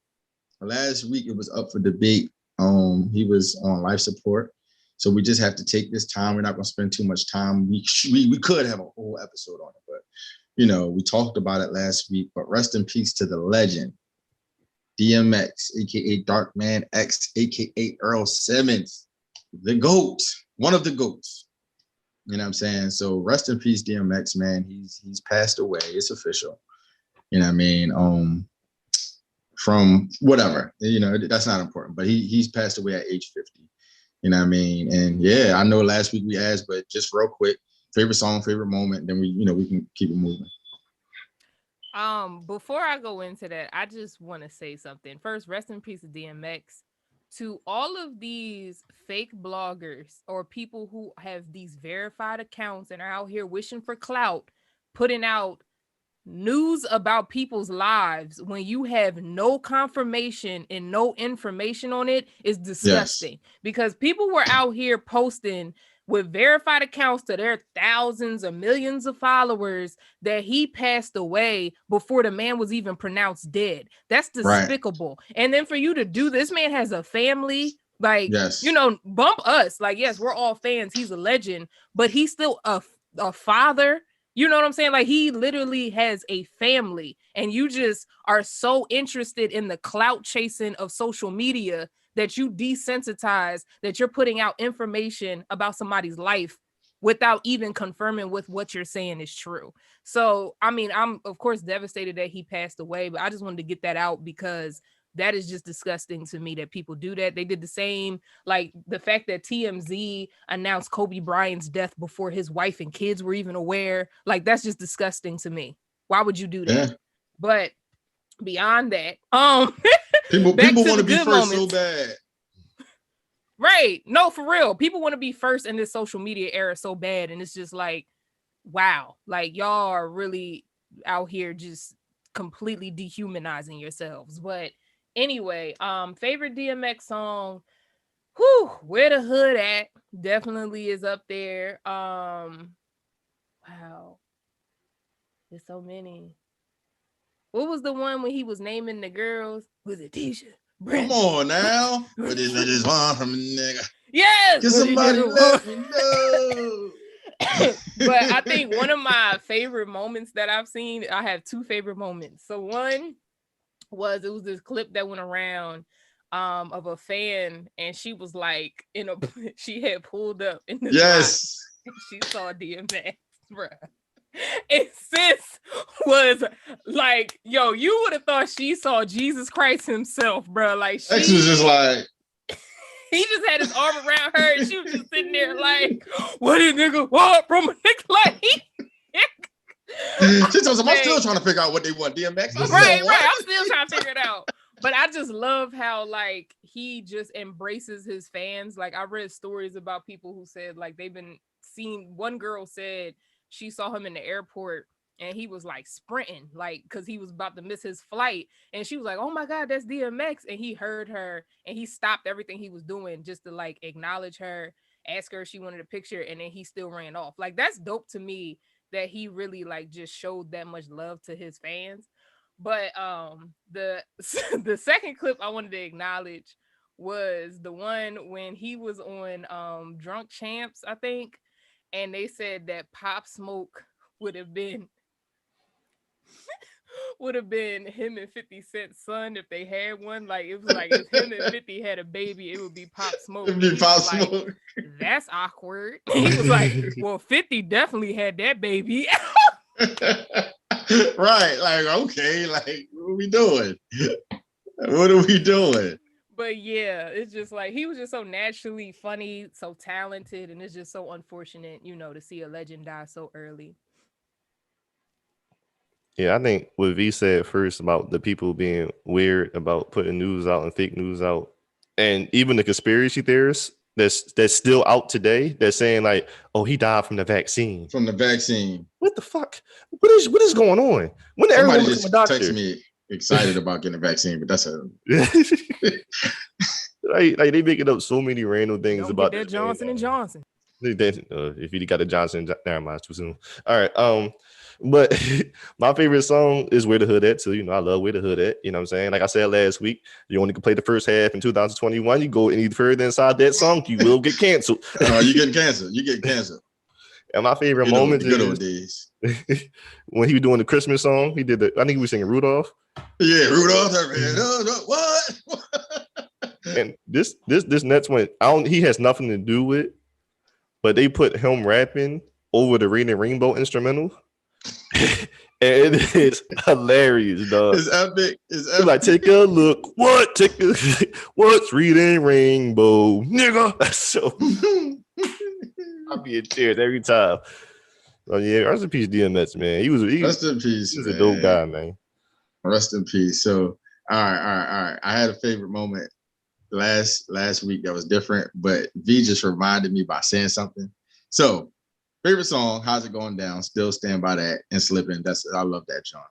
Last week it was up for debate. He was on life support. So we just have to take this time. We're not going to spend too much time. We could have a whole episode on it, but we talked about it last week. But rest in peace to the legend, DMX, aka Darkman X, aka Earl Simmons, the GOAT, one of the GOATs. You know what I'm saying? So rest in peace, DMX, man. He's passed away. It's official. You know what I mean? From whatever, that's not important. But he's passed away at age 50. You know what I mean? And yeah, I know last week we asked, but just real quick, favorite song, favorite moment, then we can keep it moving. Before I go into that, I just want to say something. First, rest in peace to DMX. To all of these fake bloggers or people who have these verified accounts and are out here wishing for clout, putting out news about people's lives when you have no confirmation and no information on it is disgusting. Yes. Because people were out here posting with verified accounts to their thousands or millions of followers that he passed away before the man was even pronounced dead. That's despicable. Right. And then for you to do this, man has a family. Like, yes. Bump us. Like, yes, we're all fans. He's a legend, but he's still a father. You know what I'm saying? Like, he literally has a family, and you just are so interested in the clout chasing of social media that you desensitize that you're putting out information about somebody's life without even confirming with what you're saying is true. So, I mean, I'm of course devastated that he passed away, but I just wanted to get that out because that is just disgusting to me that people do that. They did the same, like the fact that TMZ announced Kobe Bryant's death before his wife and kids were even aware. Like, that's just disgusting to me. Why would you do that? Yeah. But beyond that, people want to be first moments. So bad. Right. No, for real. People want to be first in this social media era so bad. And it's just like, wow, like y'all are really out here just completely dehumanizing yourselves. But anyway, favorite DMX song, Where the Hood At definitely is up there. Wow, there's so many. What was the one when he was naming the girls? Was it Tisha? Brenda? Come on now. What is this one from a nigga? Yes. Can somebody let me know? But I think one of my favorite moments that I've seen, I have 2 favorite moments. So one was, it was this clip that went around of a fan, and she was like she had pulled up in the yes lot, and she saw DMX, bruh. And sis was like, yo, you would have thought she saw Jesus Christ himself, bro. Like, she was just like, he just had his arm around her, and she was just sitting there like, what did nigga want from a nigga? Like, she tells him, I'm still trying to figure out what they want, DMX. Right. I'm still trying to figure it out. But I just love how, like, he just embraces his fans. Like, I read stories about people who said, like, they've been seeing, one girl said she saw him in the airport and he was like sprinting, like, because he was about to miss his flight. And she was like, oh my God, that's DMX. And he heard her and he stopped everything he was doing just to like acknowledge her, ask her if she wanted a picture, and then he still ran off. Like, that's dope to me that he really like just showed that much love to his fans. But the second clip I wanted to acknowledge was the one when he was on Drunk Champs, I think, and they said that Pop Smoke would have been him and 50 Cent's son if they had one. Like, it was like if him and 50 had a baby, it would be Pop Smoke. It'd be Pop Smoke. Like, that's awkward. He was like, well, 50 definitely had that baby. Right, like, okay, like, what are we doing? What are we doing? But yeah, it's just like he was just so naturally funny, so talented, and it's just so unfortunate, to see a legend die so early. Yeah, I think what V said first about the people being weird about putting news out and fake news out, and even the conspiracy theorists that's still out today, they're saying like, "Oh, he died from the vaccine." From the vaccine. What the fuck? What is going on? When did Somebody everyone just become a doctor? texted me excited about getting a vaccine, but that's a like they making up so many random things Don't about get that this man. Johnson and Johnson. If you got a Johnson, never mind, too soon. All right. But my favorite song is Where the Hood At. So, I love Where the Hood At. You know what I'm saying? Like I said last week, you only can play the first half in 2021. You go any further inside that song, you will get canceled. you getting canceled. You get canceled. And my favorite moment the good old days. when he was doing the Christmas song, I think he was singing Rudolph. Yeah, Rudolph. What? And this next one, he has nothing to do with, but they put him rapping over the Reading Rainbow instrumental. And it is hilarious, dog. It's epic. It's like, take a look. What's Reading Rainbow, nigga? That's so I'll be in tears every time. Oh yeah, rest in peace, DMX, man. Rest in peace. He was a dope guy, man. Rest in peace. So, all right. I had a favorite moment last week that was different, but V just reminded me by saying something. So, favorite song, How's It Going Down? Still stand by that and Slipping. I love that joint.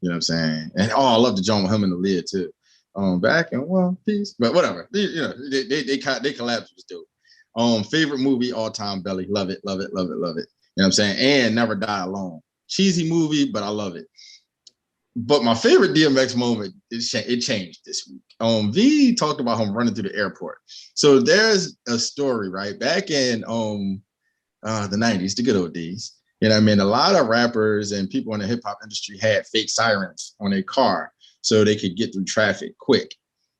You know what I'm saying? And I love the joint with him and the lid too. Back in one piece, but whatever. They collapsed was dope. Favorite movie all time, Belly. Love it. You know what I'm saying? And Never Die Alone. Cheesy movie, but I love it. But my favorite DMX moment, it changed this week. V talked about him running through the airport. So there's a story, right? Back in the 90s, the good old days. You know what I mean? A lot of rappers and people in the hip hop industry had fake sirens on their car so they could get through traffic quick.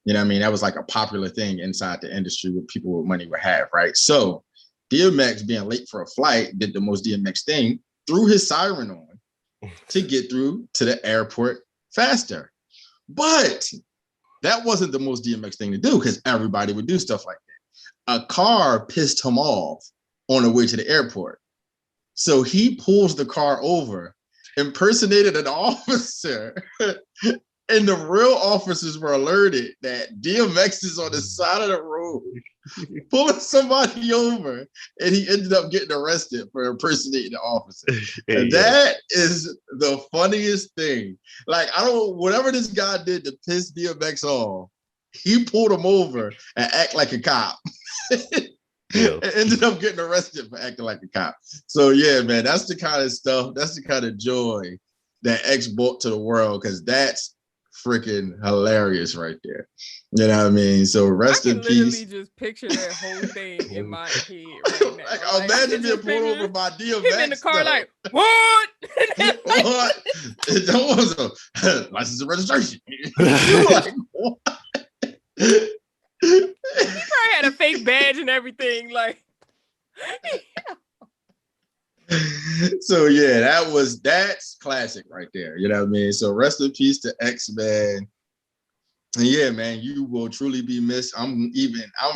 You know what I mean? That was like a popular thing inside the industry where people with money would have, right? So DMX being late for a flight did the most DMX thing, threw his siren on to get through to the airport faster. But that wasn't the most DMX thing to do because everybody would do stuff like that. A car pissed him off on the way to the airport. So he pulls the car over, impersonated an officer, and the real officers were alerted that DMX is on the side of the road pulling somebody over, and he ended up getting arrested for impersonating the officer. And that is the funniest thing. Like, whatever this guy did to piss DMX off, he pulled him over and act like a cop. And ended up getting arrested for acting like a cop. So yeah, man, that's the kind of stuff, that's the kind of joy that X brought to the world, because that's freaking hilarious right there. You know what I mean? So rest in peace. I can literally just picture that whole thing in my head right now. Like imagine being pulled over by DMX. Him in the car like, what? What? That was a license and registration. Like, what? He probably had a fake badge and everything. Like, so yeah, that's classic right there. You know what I mean? So rest in peace to X, man. And yeah, man, you will truly be missed. I'm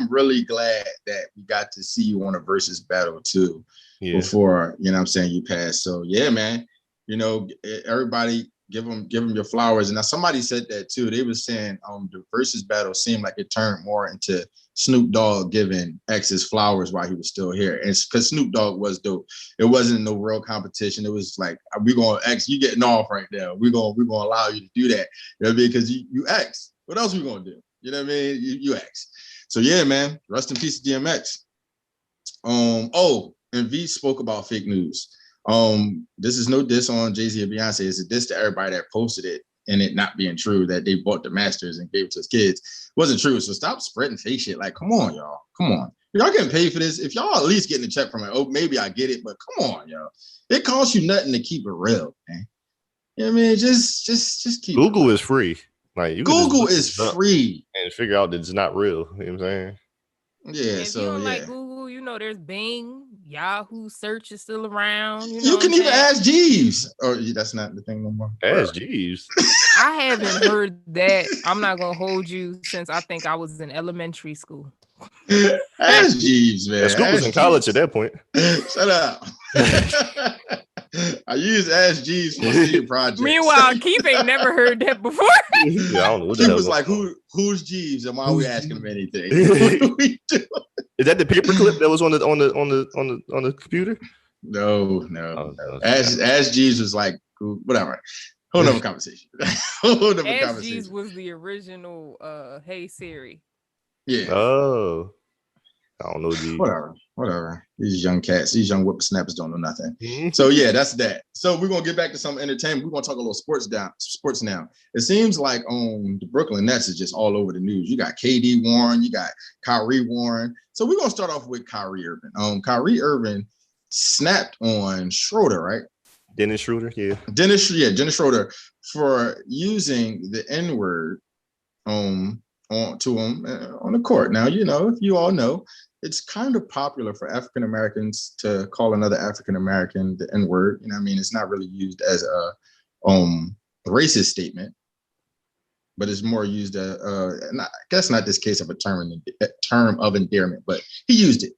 really glad that we got to see you on a versus battle too, before, you know what I'm saying, you passed. So yeah, man, everybody give them your flowers. And now somebody said that too. They were saying the versus battle seemed like it turned more into Snoop Dogg giving X his flowers while he was still here. And because Snoop Dogg was dope. It wasn't no real competition. It was like, we gonna X, you getting off right now. We're gonna allow you to do that. You know what I mean? Because you X. What else we gonna do? You know what I mean? You X. So yeah, man. Rest in peace to DMX. And V spoke about fake news. This is no diss on Jay-Z or Beyonce. It's a diss to everybody that posted it and it not being true that they bought the masters and gave it to his kids. It wasn't true. So stop spreading fake shit. Like, come on, y'all. Come on. Y'all getting paid for this. If y'all at least getting a check from it, maybe I get it, but come on, y'all. It costs you nothing to keep it real, man. You know what I mean? Just keep Google is free. Like, Google is free. And figure out that it's not real. You know what I'm saying? Yeah, if so you don't yeah. like Google, You know, there's Bing, Yahoo search is still around. You can even ask Jeeves. Or that's not the thing no more. Ask Jeeves. I haven't heard that. I'm not gonna hold you since I think I was in elementary school. Ask Jeeves, man. Scoop was in college at that point. Shut up. I use Ask Jeeves for senior projects. Meanwhile, Keith ain't never heard that before. Yeah, I don't know what He was like, "Who's Jeeves? And why are we asking him anything? What do we do?" Is that the paperclip that was on the computer? No. Ask Jeeves was like, whatever. Whole nother conversation. Ask Jeeves was the original Hey Siri. Yeah. Oh. I don't know, Jeeves. Whatever. These young cats, these young whippersnappers don't know nothing. So yeah, that's that. So we're gonna get back to some entertainment. We're gonna talk a little sports now. It seems like the Brooklyn Nets is just all over the news. You got KD Warren, you got Kyrie Warren. So we're gonna start off with Kyrie Irving. Kyrie Irving snapped on Schroeder, right? Dennis Schroeder, yeah. Dennis Schroeder for using the N-word to him on the court. Now, if you all know, it's kind of popular for African Americans to call another African American the N-word. It's not really used as a racist statement, but it's more used I guess not this case of a term of endearment, but he used it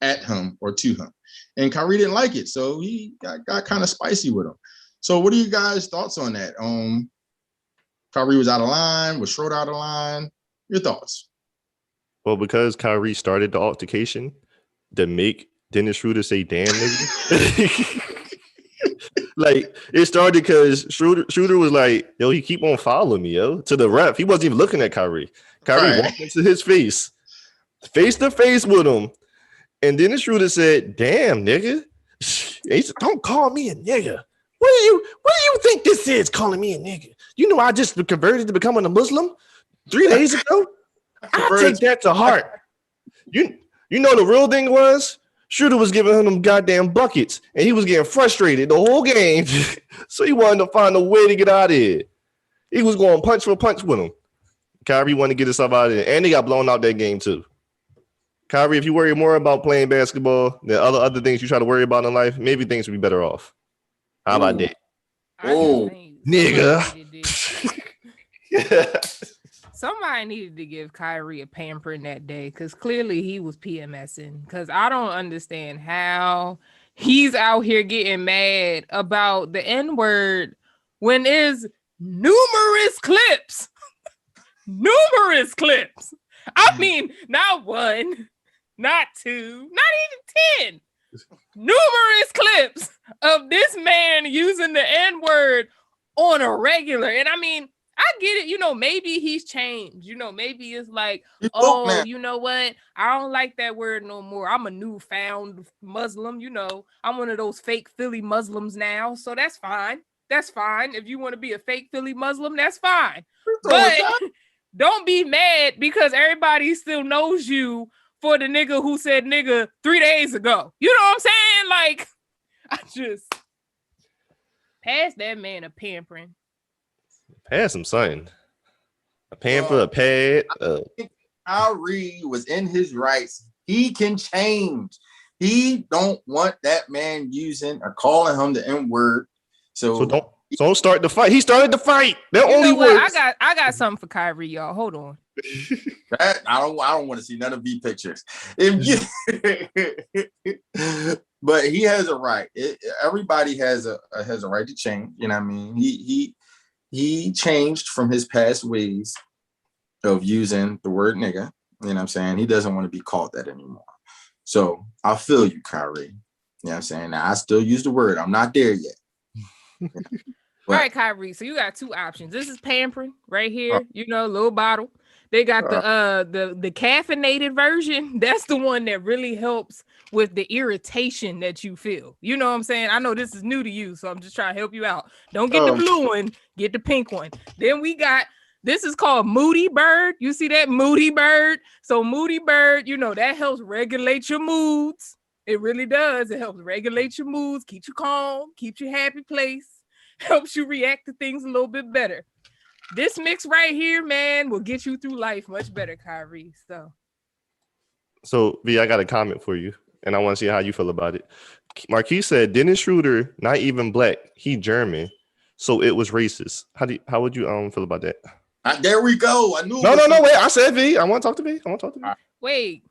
at him or to him, and Kyrie didn't like it, so he got kind of spicy with him. So, what are you guys' thoughts on that? Kyrie was out of line. Was Schroeder out of line? Your thoughts? Well, because Kyrie started the altercation to make Dennis Schroeder say "damn nigga," like it started because Schroeder was like, "Yo, he keep on following me, yo." To the ref, he wasn't even looking at Kyrie. Kyrie walked into his face to face with him, and Dennis Schroeder said, "Damn nigga," he said, "Don't call me a nigga." What do you think this is, calling me a nigga? You know, I just converted to becoming a Muslim 3 days ago. I take that to heart. You know the real thing was Schroeder was giving him them goddamn buckets, and he was getting frustrated the whole game. So he wanted to find a way to get out of here. He was going punch for punch with him. Kyrie wanted to get himself out of there, and they got blown out that game too. Kyrie, if you worry more about playing basketball than other things you try to worry about in life, maybe things would be better off. How about that? Oh, nigga. Somebody needed to give Kyrie a pampering that day because clearly he was PMSing. Because I don't understand how he's out here getting mad about the N-word when there's numerous clips. Numerous clips. I mean, not one, not two, not even 10. Numerous clips of this man using the N-word on a regular. And I mean, I get it, maybe he's changed. Maybe it's like, oh, you know what? I don't like that word no more. I'm a newfound Muslim, I'm one of those fake Philly Muslims now. So that's fine. That's fine. If you want to be a fake Philly Muslim, that's fine. But don't be mad because everybody still knows you for the nigga who said nigga 3 days ago. You know what I'm saying? Like, I just pass that man a pampering. Pass him something. A pamper, a pad. Kyrie was in his rights. He can change. He don't want that man using or calling him the N-word. So don't start the fight. He started the fight. That you only works. I got something for Kyrie, y'all. Hold on. I don't want to see none of these pictures. But he has a right. Everybody has a right to change. You know what I mean? He changed from his past ways of using the word nigga. You know what I'm saying? He doesn't want to be called that anymore. So I feel you, Kyrie. You know what I'm saying? Now, I still use the word. I'm not there yet. All right, Kyrie. So you got two options. This is pampering right here. Little bottle. They got the caffeinated version. That's the one that really helps with the irritation that you feel. You know what I'm saying? I know this is new to you, so I'm just trying to help you out. Don't get the blue one, get the pink one. Then we got, this is called Moody Bird. You see that? Moody Bird. So Moody Bird, that helps regulate your moods. It really does. It helps regulate your moods, keep you calm, keep you happy place, helps you react to things a little bit better. This mix right here, man, will get you through life much better, Kyrie. So V, I got a comment for you, and I want to see how you feel about it. Marquis said Dennis Schroeder, not even black, he German, so it was racist. How would you feel about that? There we go. I knew. No, wait. I said V. I want to talk to V. Wait,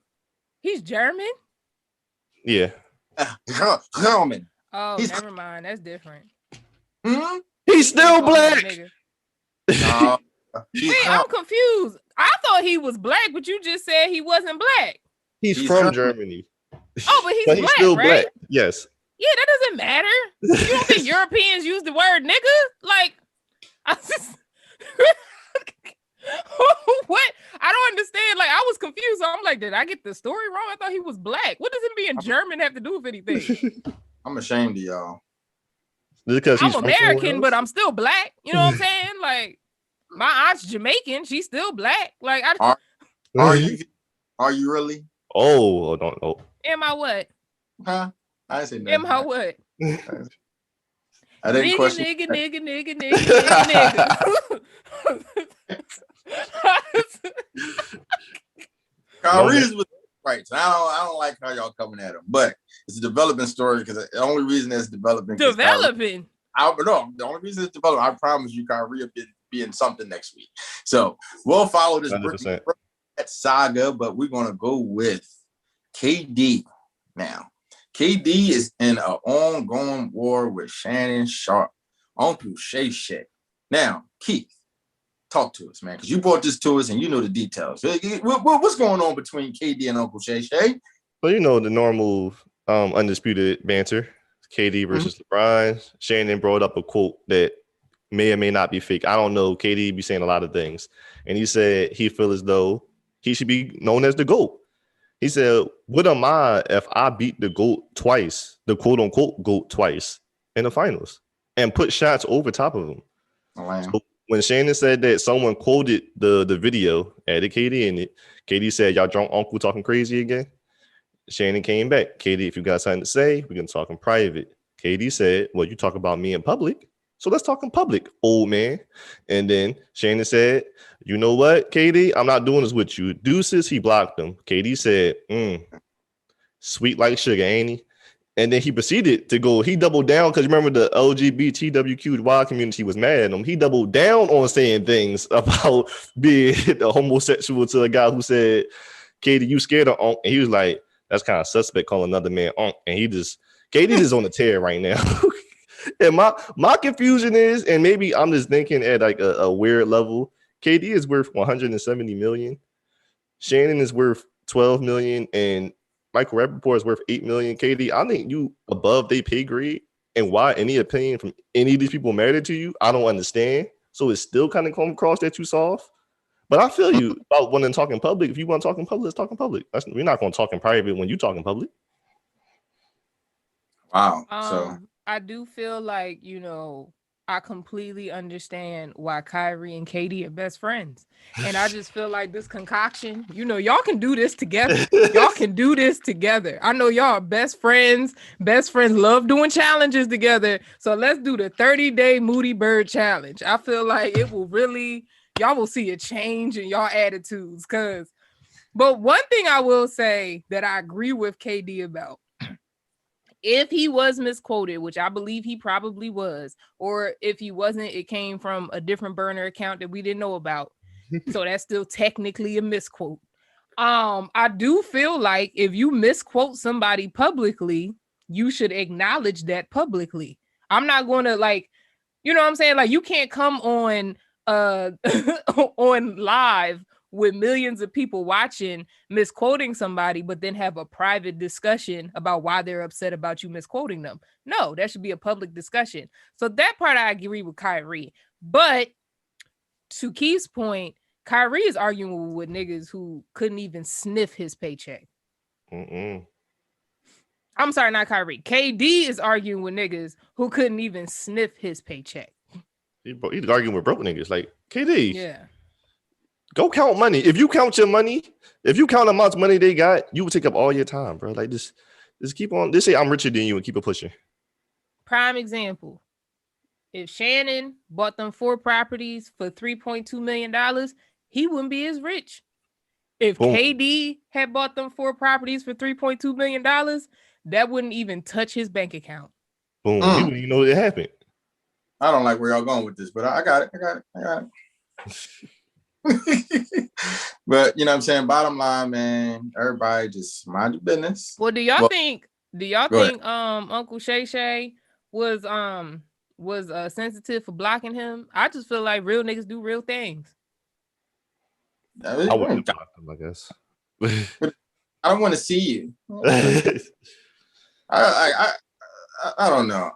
he's German? Yeah. German. Oh, never mind. That's different. He's still black. Nigga. Wait, I'm confused. I thought he was black, but you just said he wasn't black. He's from Germany. Oh, but he's black, still right? black. Yes. Yeah, that doesn't matter. You don't think Europeans use the word nigga? Like, I just what? I don't understand. Like, I was confused. So I'm like, did I get the story wrong? I thought he was black. What does him being German have to do with anything? I'm ashamed of y'all. Because I'm American, but I'm still black. You know what I'm saying? Like, my aunt's Jamaican. She's still black. Like, are you really? Oh, don't know. Am I what? Huh? I didn't say nothing. Am I what? I didn't question. Nigga. Kyrie's with right. So I don't like how y'all coming at him, but it's a developing story because the only reason it's developing. Developing. No, the only reason it's developing. I promise you, Kyrie will be in something next week. So we'll follow this saga, but we're gonna go with KD now. KD is in an ongoing war with Shannon Sharp, Uncle Shay Shay. Now, Keith, talk to us, man, because you brought this to us and you know the details. What's going on between KD and Uncle Shay Shay? Well, you know the normal undisputed banter. KD versus LeBron. Shannon brought up a quote that may or may not be fake. I don't know. KD be saying a lot of things. And he said he feel as though he should be known as the GOAT. He said, what am I if I beat the GOAT twice, the quote-unquote GOAT twice in the finals and put shots over top of him? So when Shannon said that, someone quoted the video, added KD in it. KD said, y'all drunk uncle talking crazy again? Shannon came back. KD, if you got something to say, we can talk in private. KD said, well, you talk about me in public, so let's talk in public, old man. And then Shannon said, you know what, KD? I'm not doing this with you. Deuces, he blocked him. KD said, sweet like sugar, ain't he? And then he proceeded to go, he doubled down because remember the LGBTQY community was mad at him. He doubled down on saying things about being a homosexual to a guy who said, KD, you scared of Unc? And he was like, that's kind of suspect calling another man Unc. And KD is on the tear right now. And my confusion is, and maybe I'm just thinking at like a weird level, KD is worth 170 million. Shannon is worth 12 million, and Michael Rappaport is worth 8 million. KD, I think you above they pay grade, and why any opinion from any of these people mattered to you, I don't understand. So it's still kind of come across that you soft. But I feel you about wanting to talk in public. If you want to talk in public, let's talk in public. We're not going to talk in private when you talk in public. Wow. So I do feel like, I completely understand why Kyrie and KD are best friends. And I just feel like this concoction, y'all can do this together. Y'all can do this together. I know y'all are best friends. Best friends love doing challenges together. So let's do the 30-day Moody Bird challenge. I feel like it will really, y'all will see a change in y'all attitudes. But one thing I will say that I agree with KD about, if he was misquoted, which I believe he probably was, or if he wasn't, it came from a different burner account that we didn't know about. So that's still technically a misquote. I do feel like if you misquote somebody publicly, you should acknowledge that publicly. I'm not going to you know what I'm saying? Like, you can't come on on live with millions of people watching, misquoting somebody, but then have a private discussion about why they're upset about you misquoting them. No, that should be a public discussion. So that part I agree with Kyrie. But to Keith's point, Kyrie is arguing with niggas who couldn't even sniff his paycheck. I'm sorry, not Kyrie. KD is arguing with niggas who couldn't even sniff his paycheck. He's arguing with broke niggas like KD. Yeah. Go count money. If you count your money, if you count the amount of money they got, you will take up all your time, bro. Like, just keep on. Just say I'm richer than you and keep it pushing. Prime example. If Shannon bought them 4 properties for $3.2 million, he wouldn't be as rich. If Boom. KD had bought them 4 properties for $3.2 million, that wouldn't even touch his bank account. Boom. He wouldn't even know it happened. I don't like where y'all going with this, but I got it. But you know what I'm saying? Bottom line, man, everybody just mind your business. Well, do y'all think Uncle Shay Shay was sensitive for blocking him? I just feel like real niggas do real things. I wouldn't have blocked him, I guess. I don't want to see you. I don't know.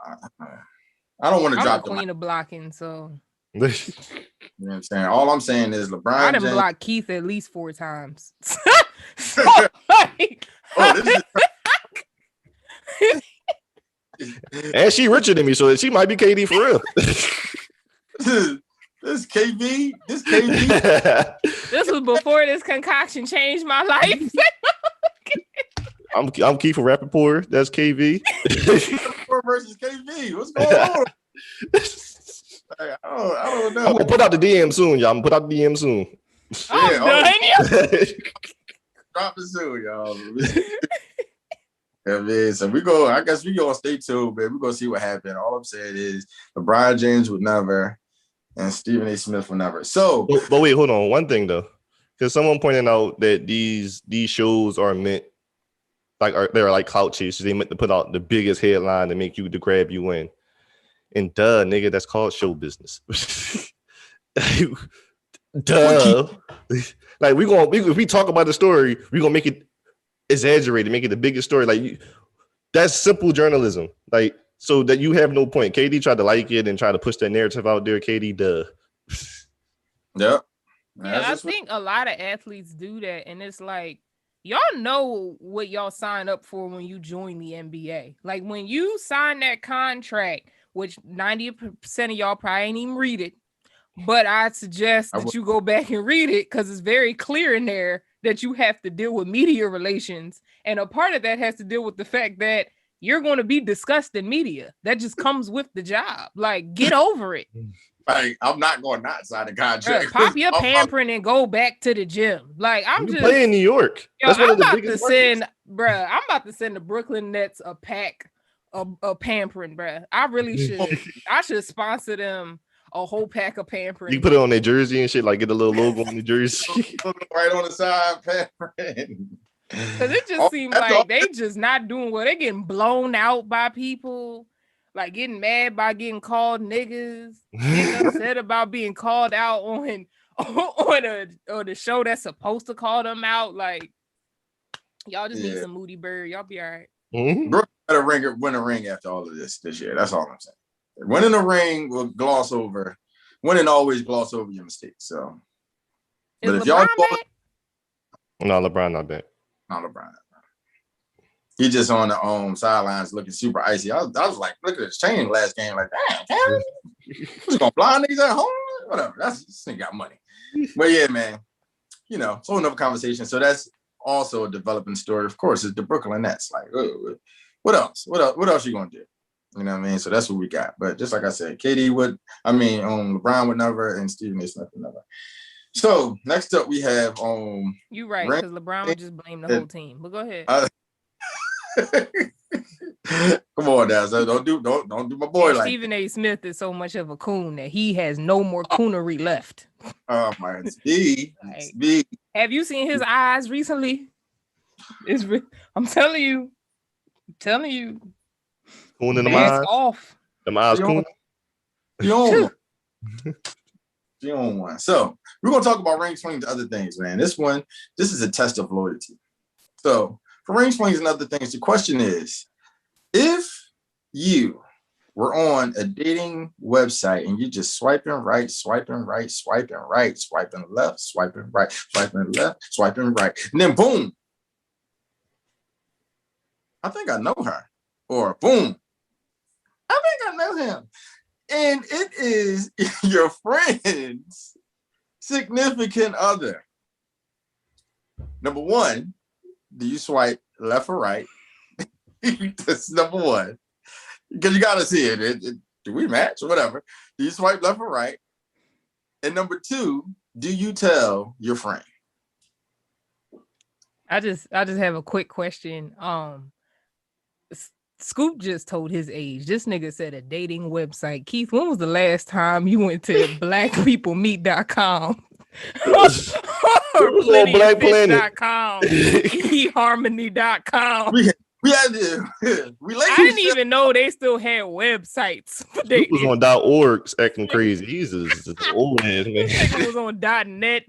I don't want to drop the queen of blocking, so you know what I'm saying? All I'm saying is LeBron I done James blocked Keith at least 4 times. So, and she richer than me, so she might be KD for real. This KV. This was before this concoction changed my life. I'm Keith for Rappaport. That's KV. versus KV. What's going on? I don't know. I'm gonna put out the DM soon, y'all. I'm gonna put out the DM soon. I'm done. Drop it soon, y'all. Yeah, man. So I guess we gonna stay tuned, man. We're gonna see what happened. All I'm saying is LeBron James would never, and Stephen A. Smith would never. So, but wait, hold on. One thing though, because someone pointed out that these shows are meant they're like clout chasers. They meant to put out the biggest headline to make you to grab you in. And duh, nigga, that's called show business. Duh. Like if we talk about the story, we're gonna make it exaggerated, make it the biggest story. Like that's simple journalism. Like so that you have no point. KD tried to like it and try to push that narrative out there. KD, duh. Yep. Yeah, I think a lot of athletes do that, and it's like y'all know what y'all sign up for when you join the NBA. Like when you sign that contract, which 90% of y'all probably ain't even read it, but I suggest that you go back and read it because it's very clear in there that you have to deal with media relations. And a part of that has to deal with the fact that you're going to be discussed in media. That just comes with the job. Like, get over it. Like, I'm not going outside the contract. Pop your pampering and go back to the gym. Like, I'm just playing in New York. That's one of the biggest markets. I'm about to send the Brooklyn Nets a pack of pampering, bruh. I really should. I should sponsor them a whole pack of pampering. You put it on their jersey and shit, like get a little logo on the jersey. Right on the side, pampering. Because it just seems like they just not doing well. They're getting blown out by people, like getting mad by getting called niggas, getting upset about being called out on the show that's supposed to call them out. Like, y'all just need some Moody Bird. Y'all be all right. Mm-hmm. Brooke better win a ring after all of this year. That's all I'm saying. Winning the ring will winning always gloss over your mistakes. So, but if y'all no, LeBron not back. No, LeBron. He just on the sidelines looking super icy. I was like, look at this chain last game. Like, damn, who's gonna blind niggas at home? Whatever. This thing got money. But yeah, man. So another conversation. So that's also a developing story. Of course, it's the Brooklyn Nets. Like, what else? What else you gonna do? You know what I mean? So that's what we got. But just like I said, LeBron would never, and Stephen A. Smith would never. So next up, we have you right, because LeBron would just blame the whole team. But go ahead. Come on now, so don't do my boy like Stephen A. Smith is so much of a coon that he has no more coonery left. Oh my speed. Have you seen his eyes recently? I'm telling you. Coon in the eyes. Off. The eyes coon. You don't want. So we're gonna talk about ring swings and other things, man. This is a test of loyalty. So for ring swings and other things, the question is, if you were on a dating website and you're just swiping right, swiping right, swiping right, swiping left, swiping right, swiping left, swiping right, and then boom, I think I know her. Or boom, I think I know him. And it is your friend's significant other. Number one, do you swipe left or right? That's number one. Because you got to see it. Do we match or whatever? Do you swipe left or right? And number two, do you tell your friend? I just have a quick question. Scoop just told his age. This nigga said a dating website. Keith, when was the last time you went to blackpeoplemeet.com? It was on Black Planet. plentyoffish.com, eharmony.com. We had to I didn't even know they still had websites. He was on .org acting crazy. He's just old ass man. This nigga was on .net,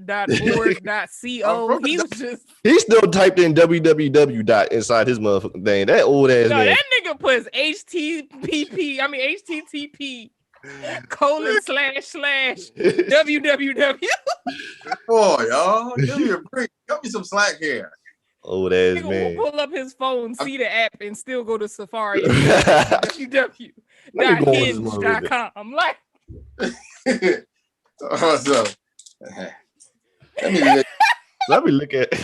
.org, .co. He was just. He still typed in www dot inside his motherfucking thing. That old ass man. That nigga puts HTTP :// Boy, y'all, give me a break. Give me some slack here. Old ass Nigga man. will pull up his phone, see the app, and still go to Safari. www.hinge.com. I'm like, so let me look at.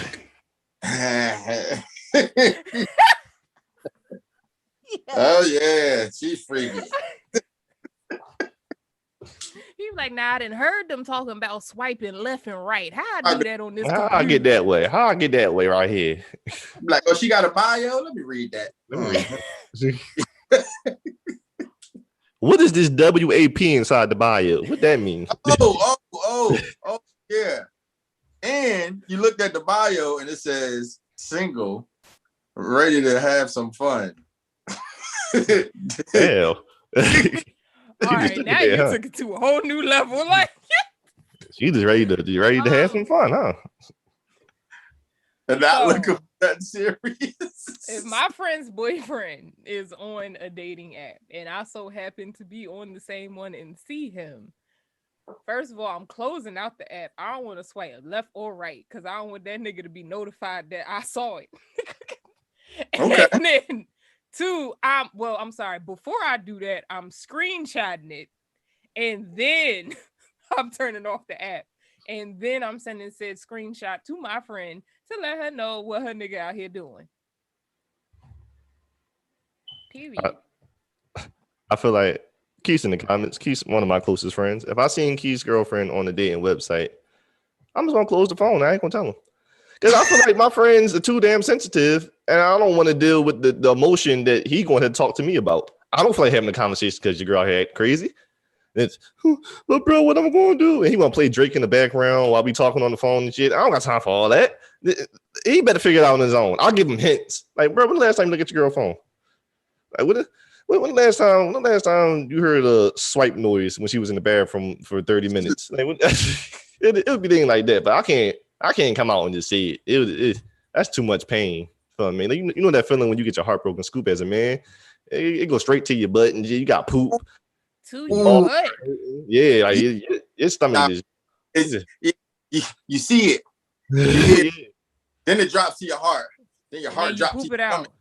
Oh yeah, she's freaky. he's like, nah, I didn't heard them talking about swiping left and right. How I do that on this? How I get that way? How I get that way right here? I'm like, oh, she got a bio. Let me read that. What is this WAP inside the bio? What that mean? Oh, yeah. And you looked at the bio and it says single, ready to have some fun. Hell. All right, now you took it to a whole new level. Like, she just ready to have some fun, huh? And not looking that serious. If my friend's boyfriend is on a dating app and I so happen to be on the same one and see him, first of all, I'm closing out the app. I don't want to swipe left or right because I don't want that nigga to be notified that I saw it. Okay. And then two, I'm sorry. Before I do that, I'm screenshotting it and then I'm turning off the app. And then I'm sending said screenshot to my friend to let her know what her nigga out here doing. Period. I feel like Keith's in the comments. Keith's one of my closest friends. If I seen Keith's girlfriend on the dating website, I'm just gonna close the phone. I ain't gonna tell him. Because I feel like my friends are too damn sensitive and I don't want to deal with the emotion that he going to talk to me about. I don't feel like having a conversation because your girl out here act crazy. It's, but bro, what I'm going to do? And he want to play Drake in the background while we talking on the phone and shit. I don't got time for all that. He better figure it out on his own. I'll give him hints. Like, bro, when the last time you look at your girl phone? Like, when the last time you heard a swipe noise when she was in the bathroom for 30 minutes? Like, it would be things like that, but I can't come out and just say it. That's too much pain for me. Like, you know that feeling when you get your heart broken, Scoop, as a man? It goes straight to your butt and you got poop. To your butt? Yeah, like your stomach you see it. Yeah. Then it drops to your heart. Then your heart drops to your stomach.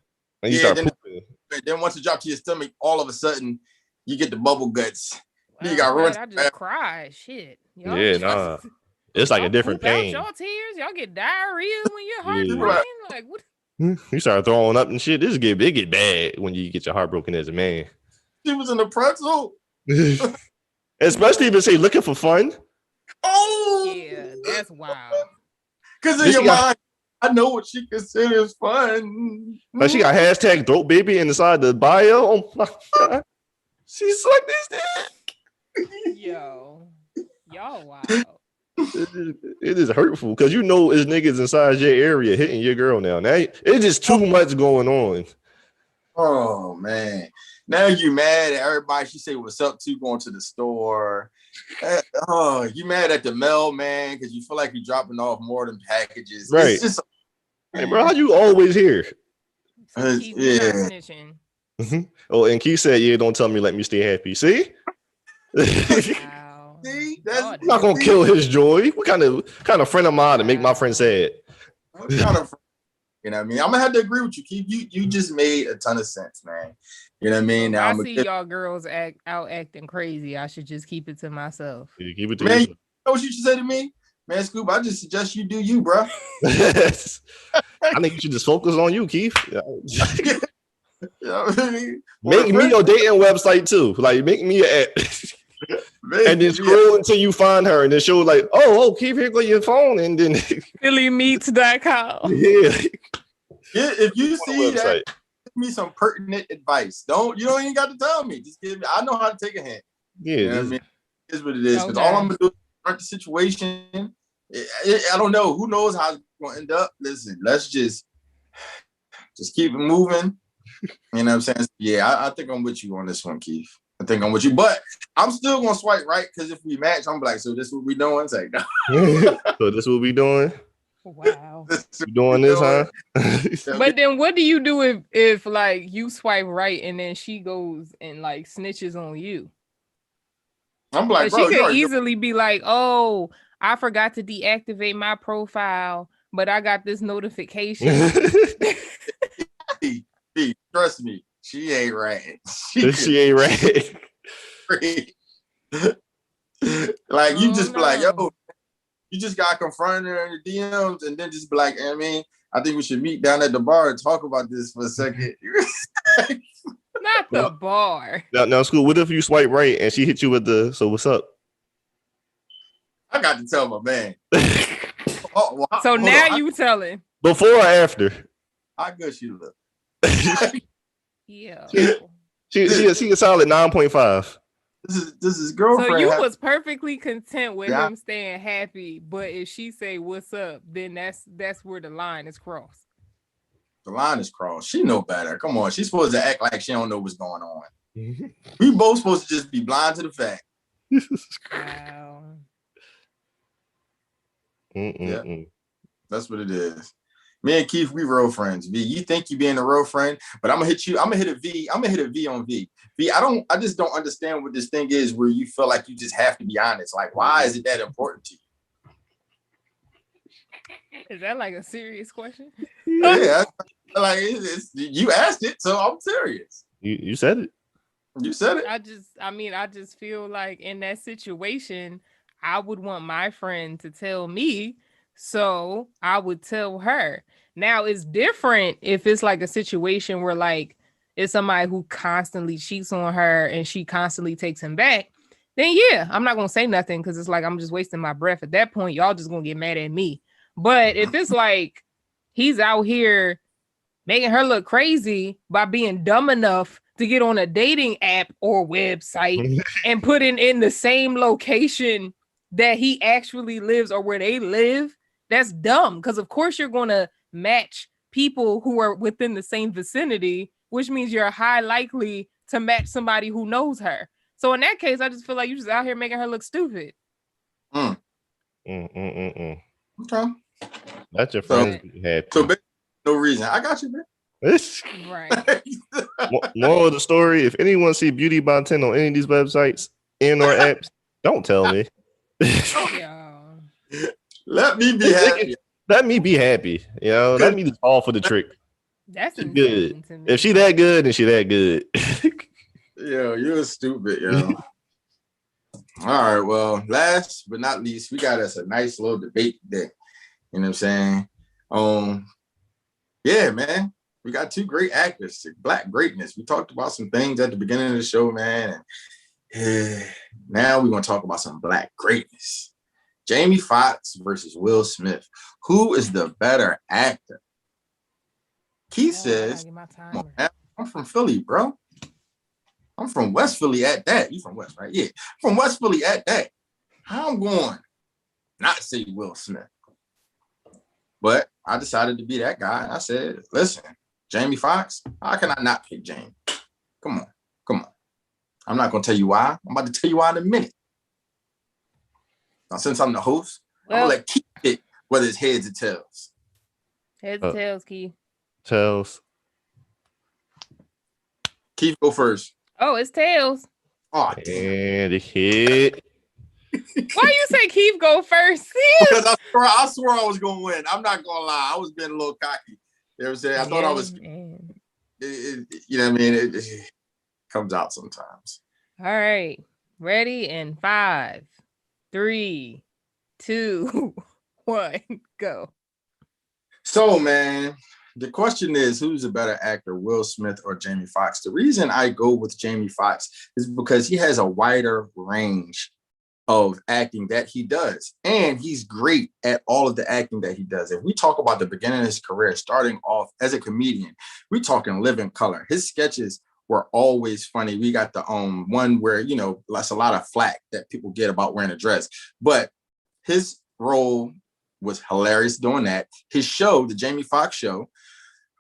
And you start pooping. Then once it drops to your stomach, all of a sudden you get the bubble guts. Wow, then you got run. I just cry. Shit. Y'all nah. It's like a different pain. Y'all tears. Y'all get diarrhea when your heart Yeah. broken. Like what? You start throwing up and shit. It get bad when you get your heart broken as a man. She was in the pretzel. Especially if it's say looking for fun. Oh yeah, that's wild. Because in your mind, I know what she considers fun. Like she got hashtag throat baby inside the bio. Oh my god. She sucked this dick. Yo, y'all wild. It is hurtful because you know it's niggas inside your area hitting your girl now. Now it's just too much going on. Oh man. Now you mad at everybody she say what's up to going to the store. Oh, you mad at the mailman because you feel like you're dropping off more than packages. Right. It's just, hey, bro, how you always here? Yeah. Oh, and Keith said, yeah, don't tell me, let me stay happy. See? Wow. See? I'm not gonna kill his joy. What kind of friend am I to make my friend sad? What kind of, you know what I mean? I'm gonna have to agree with you, Keith. You just made a ton of sense, man. You know what I mean? Now, Now, I see y'all girls out acting crazy. I should just keep it to myself. You keep it to man, yourself. you know what you should say to me? Man, Scoop, I just suggest you do you, bro. I think you should just focus on you, Keith. You know what I mean? Make me your dating website too. Like, make me an app. And then scroll until you find her, and then show like, oh, Keith, here go your phone, and then PhillyMeats.com. yeah. If you see website. that, give me some pertinent advice. You don't even got to tell me. Just give me. I know how to take a hint. Yeah, You know what I mean? It is what it is. Because all I'm gonna do is start the situation. I don't know. Who knows how it's gonna end up? Listen, let's just keep it moving. You know what I'm saying? Yeah, I think I'm with you on this one, Keith. I think I'm with you, but I'm still gonna swipe right because if we match, I'm like, so this is what we doing? It's like, no. So this what we doing? Wow. You doing this, huh? But then what do you do if like you swipe right and then she goes and like snitches on you? I'm like, bro, she could easily be like, oh, I forgot to deactivate my profile, but I got this notification. Trust me, she ain't right. She ain't right. Like you just be like, yo, you just got confronted her in the DMs and then just be like, I mean, I think we should meet down at the bar and talk about this for a second. Not the bar. Now, school. What if you swipe right and she hit you with the so what's up? I got to tell my man. So now you telling. Before or after? How good she look? Yeah. She a solid 9.5. This is girlfriend. So you was perfectly content with him staying happy, but if she say what's up, then that's where the line is crossed. The line is crossed. She know better. Come on, she's supposed to act like she don't know what's going on. We both supposed to just be blind to the fact. Wow. Yeah, that's what it is. Me and Keith, we real friends. V, you think you being a real friend, but I'm gonna hit you. I'm gonna hit a V. I'm gonna hit a V on V. V, I just don't understand what this thing is where you feel like you just have to be honest. Like, why is it that important to you? Is that like a serious question? Yeah, like you asked it, so I'm serious. You said it. You said it. I just feel like in that situation, I would want my friend to tell me, so I would tell her. Now it's different if it's like a situation where like it's somebody who constantly cheats on her and she constantly takes him back. Then yeah, I'm not gonna say nothing because it's like I'm just wasting my breath. At that point, y'all just gonna get mad at me. But if it's like he's out here making her look crazy by being dumb enough to get on a dating app or website and put in the same location that he actually lives or where they live, that's dumb. Because of course you're going to match people who are within the same vicinity, which means you're high likely to match somebody who knows her. So in that case, I just feel like you're just out here making her look stupid. Okay. Let your friends be happy. So no reason. I got you, man. Right. Moral of the story: if anyone see beauty content on any of these websites and or apps, don't tell me. Let me be happy. Let me be happy. You know, let me just fall for the trick. That's good. If she that good, then she that good. Yo, you're stupid, yo. All right, well, last but not least, we got us a nice little debate today. You know what I'm saying? Yeah, man. We got two great actors, Black greatness. We talked about some things at the beginning of the show, man. And now we're going to talk about some Black greatness. Jamie Foxx versus Will Smith. Who is the better actor? Keith says, I'm from Philly, bro. I'm from West Philly at that. You from West, right? Yeah. From West Philly at that. How I'm going not say Will Smith. But I decided to be that guy. I said, listen, Jamie Foxx, how can I not pick Jamie? Come on. I'm not going to tell you why. I'm about to tell you why in a minute. Now, since I'm the host, I'm going to let Keith pick whether it's heads or tails. Heads or tails, Keith? Tails. Keith, go first. Oh, it's tails. Oh, damn. And the hit. Why you say Keith go first? Because I swore I was going to win. I'm not going to lie. I was being a little cocky. You know what I'm saying? I thought I was, you know what I mean? It comes out sometimes. All right. Ready? In 5, 3, 2, 1, go. So, man, The question is, who's a better actor, Will Smith or Jamie Foxx? The reason I go with Jamie Foxx is because he has a wider range of acting that he does. And he's great at all of the acting that he does. If we talk about the beginning of his career, starting off as a comedian, we're talking Living Color. His sketches were always funny. We got the one where, you know, that's a lot of flack that people get about wearing a dress. But his role was hilarious doing that. His show, the Jamie Foxx show,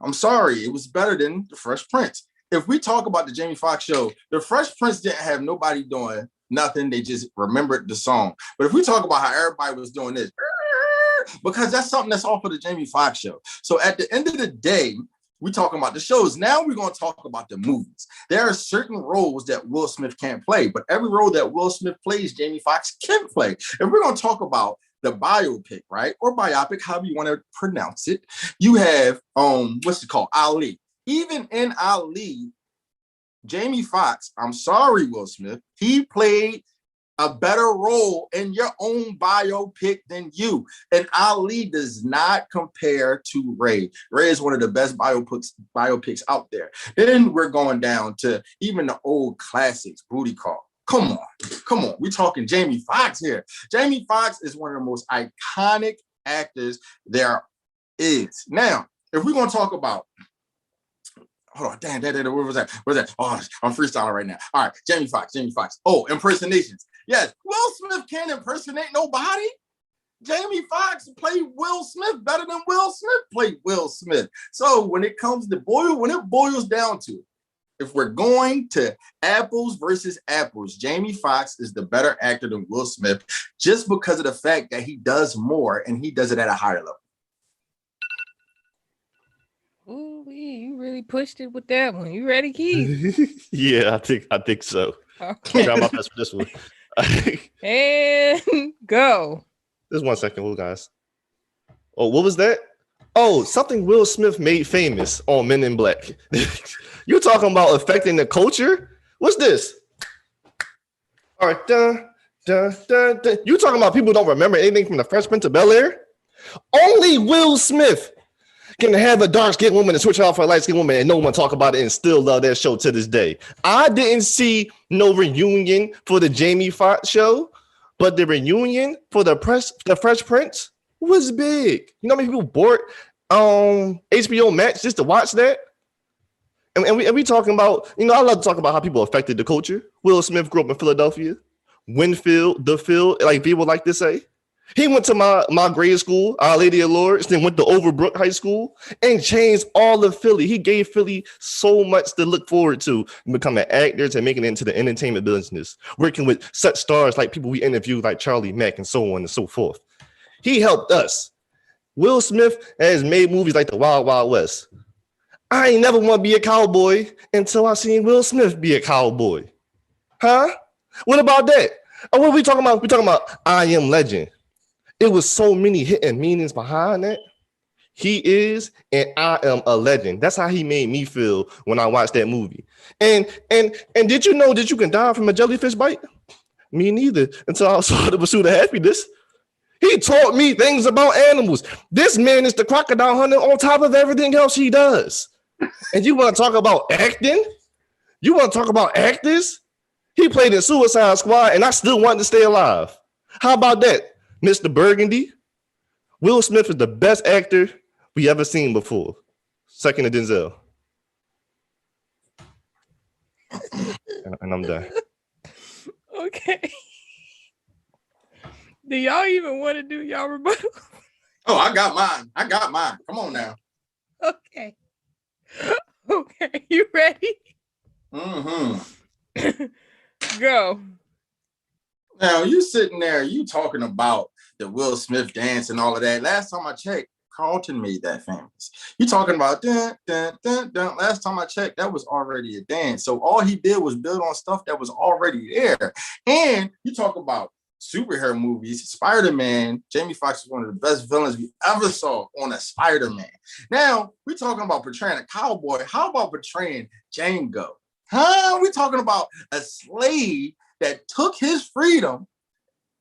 I'm sorry, it was better than the Fresh Prince. If we talk about the Jamie Foxx show, the Fresh Prince didn't have nobody doing nothing. They just remembered the song. But if we talk about how everybody was doing this, because that's something that's off of the Jamie Foxx show. So at the end of the day, we're talking about the shows. Now we're going to talk about the movies. There are certain roles that Will Smith can't play, but every role that Will Smith plays, Jamie Foxx can play. If we're going to talk about the biopic, right? Or biopic, however you want to pronounce it, you have, what's it called? Ali. Even in Ali, Jamie Foxx, I'm sorry, Will Smith, he played a better role in your own biopic than you. And Ali does not compare to Ray. Ray is one of the best biopics out there. Then we're going down to even the old classics, Booty Call. Come on. We're talking Jamie Foxx here. Jamie Foxx is one of the most iconic actors there is. Now, if we're going to talk about, hold on, damn, where was that? Oh, I'm freestyling right now. All right, Jamie Foxx. Oh, impersonations. Yes, Will Smith can't impersonate nobody. Jamie Foxx played Will Smith better than Will Smith played Will Smith. So when it comes to when it boils down to it, if we're going to apples versus apples, Jamie Foxx is the better actor than Will Smith just because of the fact that he does more and he does it at a higher level. Ooh, you really pushed it with that one. You ready, Keith? Yeah, I think so. Okay. Try my best for this one. And go. Just 1 second, hold guys. Oh, what was that? Oh, something Will Smith made famous on Men in Black. You talking about affecting the culture? What's this? All right, dun. You talking about people don't remember anything from the Fresh Prince of Bel-Air? Only Will Smith can have a dark-skinned woman and switch out for a light-skinned woman and no one talk about it and still love that show to this day. I didn't see no reunion for the Jamie Foxx show, but the reunion for the Fresh Prince was big. You know how many people bought HBO Max just to watch that? And we talking about, you know, I love to talk about how people affected the culture. Will Smith grew up in Philadelphia. Winfield, the field, like people like to say. He went to my grade school, Our Lady of Lourdes, then went to Overbrook High School and changed all of Philly. He gave Philly so much to look forward to, becoming actors and making it into the entertainment business, working with such stars like people we interviewed like Charlie Mack and so on and so forth. He helped us. Will Smith has made movies like The Wild Wild West. I ain't never want to be a cowboy until I seen Will Smith be a cowboy. Huh? What about that? Oh, what are we talking about? We're talking about I Am Legend. It was so many hidden meanings behind that. He is and I am a legend. That's how he made me feel when I watched that movie. And did you know that you can die from a jellyfish bite? Me neither, until I saw The Pursuit of Happiness. He taught me things about animals. This man is the crocodile hunter on top of everything else he does. And you want to talk about acting? You want to talk about actors? He played in Suicide Squad and I still want to stay alive. How about that, Mr. Burgundy? Will Smith is the best actor we ever seen before. Second to Denzel. And I'm done. Okay. Do y'all even want to do y'all rebuttal? Oh, I got mine. Come on now. Okay. Okay, you ready? Mm-hmm. Go. Now, you sitting there, you talking about the Will Smith dance and all of that. Last time I checked, Carlton made that famous. You talking about dun, dun, dun, dun. Last time I checked, that was already a dance. So all he did was build on stuff that was already there. And you talk about superhero movies, Spider-Man, Jamie Foxx is one of the best villains we ever saw on a Spider-Man. Now, we're talking about portraying a cowboy. How about portraying Django? Huh? We're talking about a slave that took his freedom,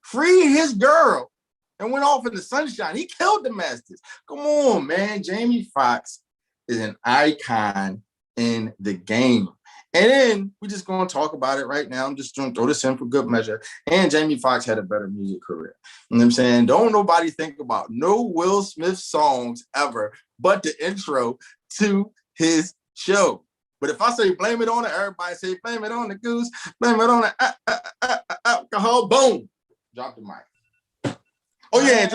freed his girl, and went off in the sunshine. He killed the masters. Come on, man. Jamie Foxx is an icon in the game. And then we're just going to talk about it right now. I'm just going to throw this in for good measure. And Jamie Foxx had a better music career. You know what I'm saying? Don't nobody think about no Will Smith songs ever, but the intro to his show. But if I say blame it on it, everybody say blame it on the goose, blame it on the alcohol, boom, drop the mic. Oh yeah,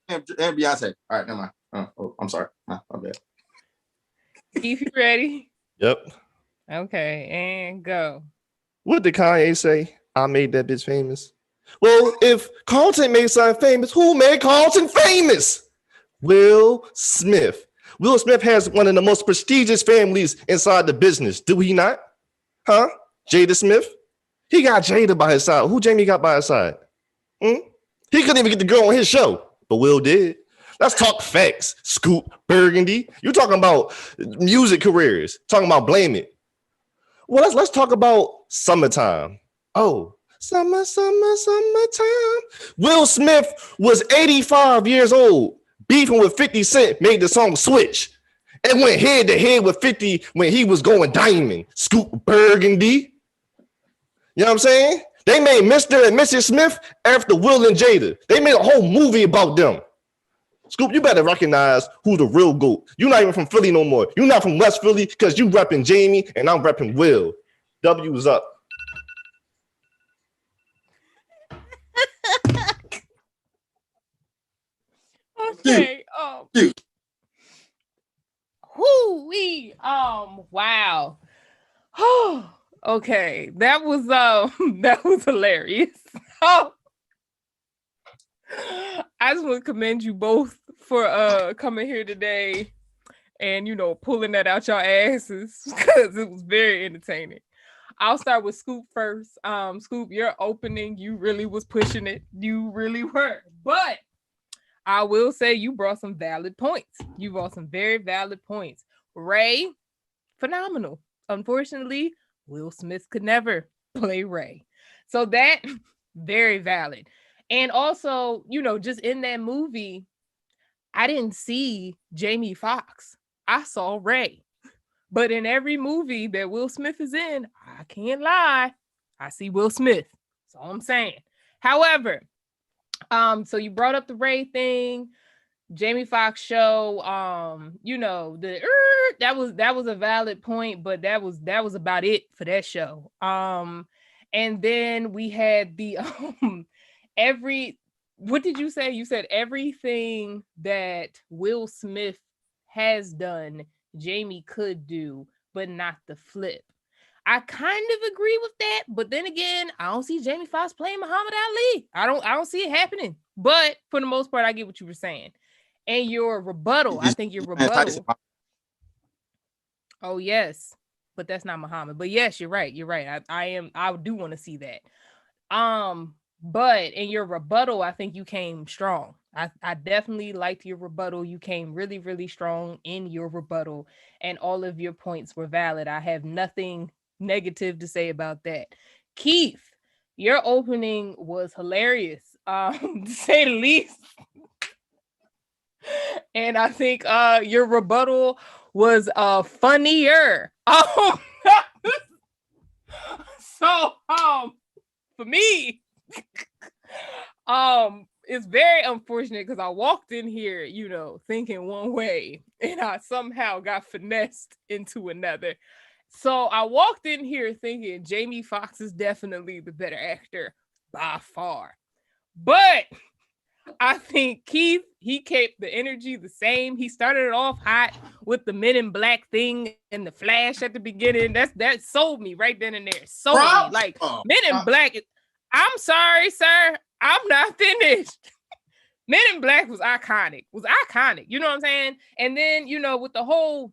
and Beyonce. All right, never mind. Oh, I'm sorry. My bad. Keith, you ready? Yep. Okay, and go. What did Kanye say? I made that bitch famous. Well, if Carlton made something famous, who made Carlton famous? Will Smith. Will Smith has one of the most prestigious families inside the business. Do he not? Huh? Jada Smith? He got Jada by his side. Who Jamie got by his side? He couldn't even get the girl on his show, but Will did. Let's talk facts. Scoop, Burgundy. You're talking about music careers. Talking about blame it. Well, let's talk about summertime. Oh, summertime. Will Smith was 85 years old, beefing with 50 Cent, made the song Switch, and went head to head with 50 when he was going diamond. Scoop Burgundy. You know what I'm saying? They made Mr. and Mrs. Smith after Will and Jada. They made a whole movie about them. Scoop, you better recognize who the real GOAT. You're not even from Philly no more. You're not from West Philly because you repping Jamie and I'm repping Will. W's up. Okay. Whoo-wee. Wow. Okay. That was hilarious. I just want to commend you both for coming here today and pulling that out your asses because it was very entertaining. I'll start with Scoop first. Scoop, your opening, you really was pushing it. You really were. But I will say you brought some valid points. You brought some very valid points. Ray, phenomenal. Unfortunately, Will Smith could never play Ray. So that, very valid. And also, just in that movie, I didn't see Jamie Foxx. I saw Ray. But in every movie that Will Smith is in, I can't lie, I see Will Smith. That's all I'm saying. However, so you brought up the Ray thing, Jamie Foxx show, that was a valid point, but that was about it for that show. And then we had the what did you say? You said everything that Will Smith has done, Jamie could do, but not the flip. I kind of agree with that, but then again, I don't see Jamie Foxx playing Muhammad Ali. I don't see it happening. But for the most part, I get what you were saying. And your rebuttal, I think your rebuttal. Oh yes, but that's not Muhammad. But yes, you're right. You're right. I do want to see that. But in your rebuttal, I think you came strong. I definitely liked your rebuttal. You came really, really strong in your rebuttal, and all of your points were valid. I have nothing negative to say about that. Keith, your opening was hilarious, to say the least. And I think your rebuttal was funnier. So for me, it's very unfortunate because I walked in here, thinking one way, and I somehow got finessed into another. So I walked in here thinking Jamie Foxx is definitely the better actor by far. But I think Keith, he kept the energy the same. He started it off hot with the Men in Black thing and the Flash at the beginning. That sold me right then and there. Sold me. Like Men in Black. I'm sorry, sir. I'm not finished. Men in Black was iconic. You know what I'm saying? And then, with the whole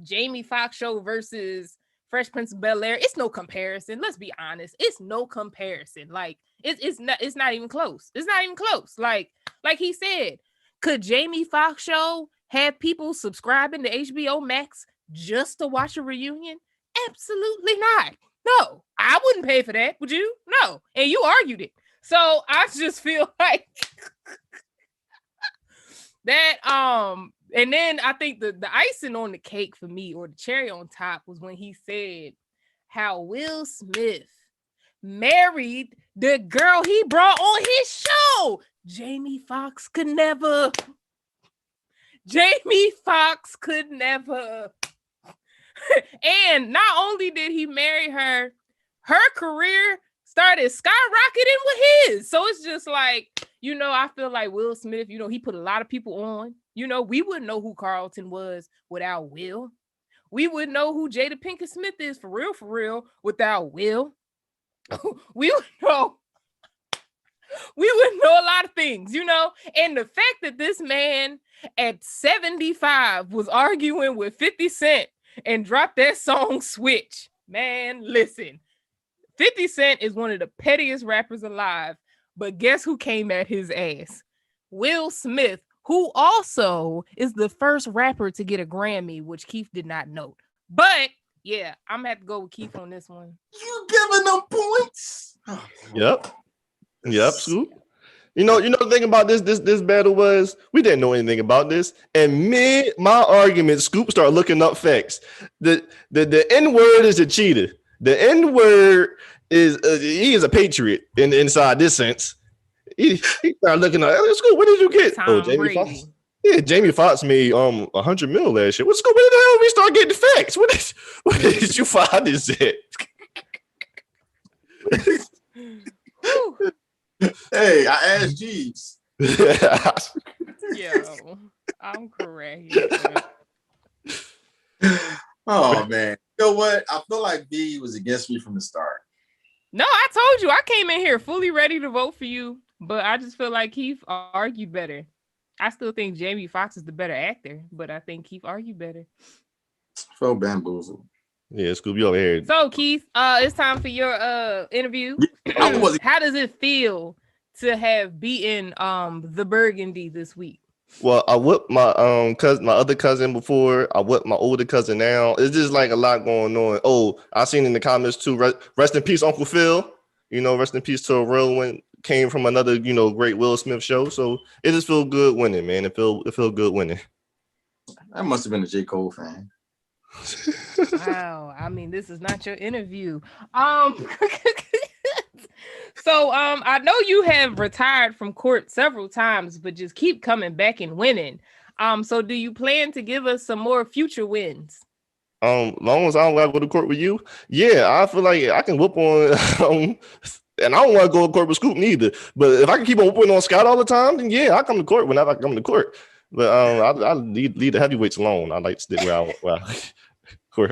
Jamie Foxx show versus Fresh Prince of Bel-Air, it's no comparison. Let's be honest. It's no comparison. Like, it's not even close. It's not even close. Like he said, could Jamie Foxx show have people subscribing to HBO Max just to watch a reunion? Absolutely not. No, I wouldn't pay for that. Would you? No. And you argued it. So I just feel like And then I think the icing on the cake for me, or the cherry on top, was when he said how Will Smith married the girl he brought on his show. Jamie Foxx could never. And not only did he marry her, her career started skyrocketing with his. So it's just like, I feel like Will Smith, he put a lot of people on. We wouldn't know who Carlton was without Will. We wouldn't know who Jada Pinkett Smith is for real, without Will. we would know a lot of things, and the fact that this man at 75 was arguing with 50 Cent and dropped that song Switch. Man, listen, 50 Cent is one of the pettiest rappers alive, but guess who came at his ass? Will Smith, who also is the first rapper to get a Grammy, which Keith did not note. But yeah, I'm gonna have to go with Keith on this one. You giving them points? Yep, Scoop. The thing about this battle was we didn't know anything about this, and my argument, Scoop started looking up facts. The N-word is a cheater. The N-word is he is a patriot inside this sense. He started looking up. Hey, Scoop, what did you get? Jamie Foxx. Yeah, Jamie Foxx made $100 million last year. What's going? Where the hell we start getting the facts? What did you find this at? Hey, I asked Jeeves. Yo, I'm correct. Oh man, you know what? I feel like B was against me from the start. No, I told you I came in here fully ready to vote for you, but I just feel like Keith argued better. I still think Jamie Foxx is the better actor, but I think Keith argued better. Felt bamboozled. Yeah, Scoop, you over here. So Keith, it's time for your interview. How does it feel to have beaten the Burgundy this week? Well, I whipped my my other cousin before. I whipped my older cousin now. It's just like a lot going on. Oh, I seen in the comments too. Rest in peace, Uncle Phil. Rest in peace to a real one. Came from another, great Will Smith show. So it just feel good winning, man. It feel good winning. I must have been a J. Cole fan. Wow. I mean, this is not your interview. So I know you have retired from court several times, but just keep coming back and winning. So do you plan to give us some more future wins? Long as I don't gotta go to court with you, yeah, I feel like I can whoop on and I don't want to go to court with Scoop neither. But if I can keep on whooping on Scott all the time, then yeah, I come to court whenever I come to court. But I leave the heavyweights alone. I like to stick where I win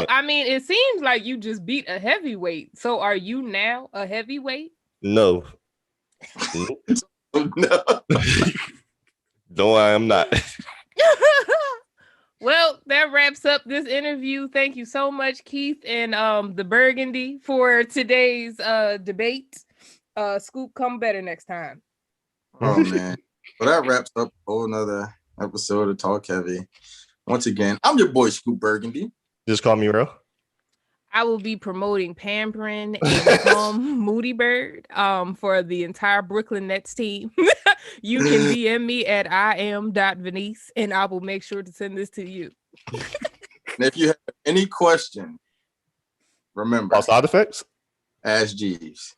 at. I mean, it seems like you just beat a heavyweight. So are you now a heavyweight? No. No. No, I am not. Well, that wraps up this interview. Thank you so much, Keith and the Burgundy, for today's debate. Scoop, come better next time. Oh man. Well, that wraps up a whole nother episode of Talk Heavy. Once again, I'm your boy Scoop Burgundy. Just call me real. I will be promoting Pamprin and Moody Bird for the entire Brooklyn Nets team. You can DM me at Iam.Venice and I will make sure to send this to you. And if you have any question, remember, side effects? ask Jeeves.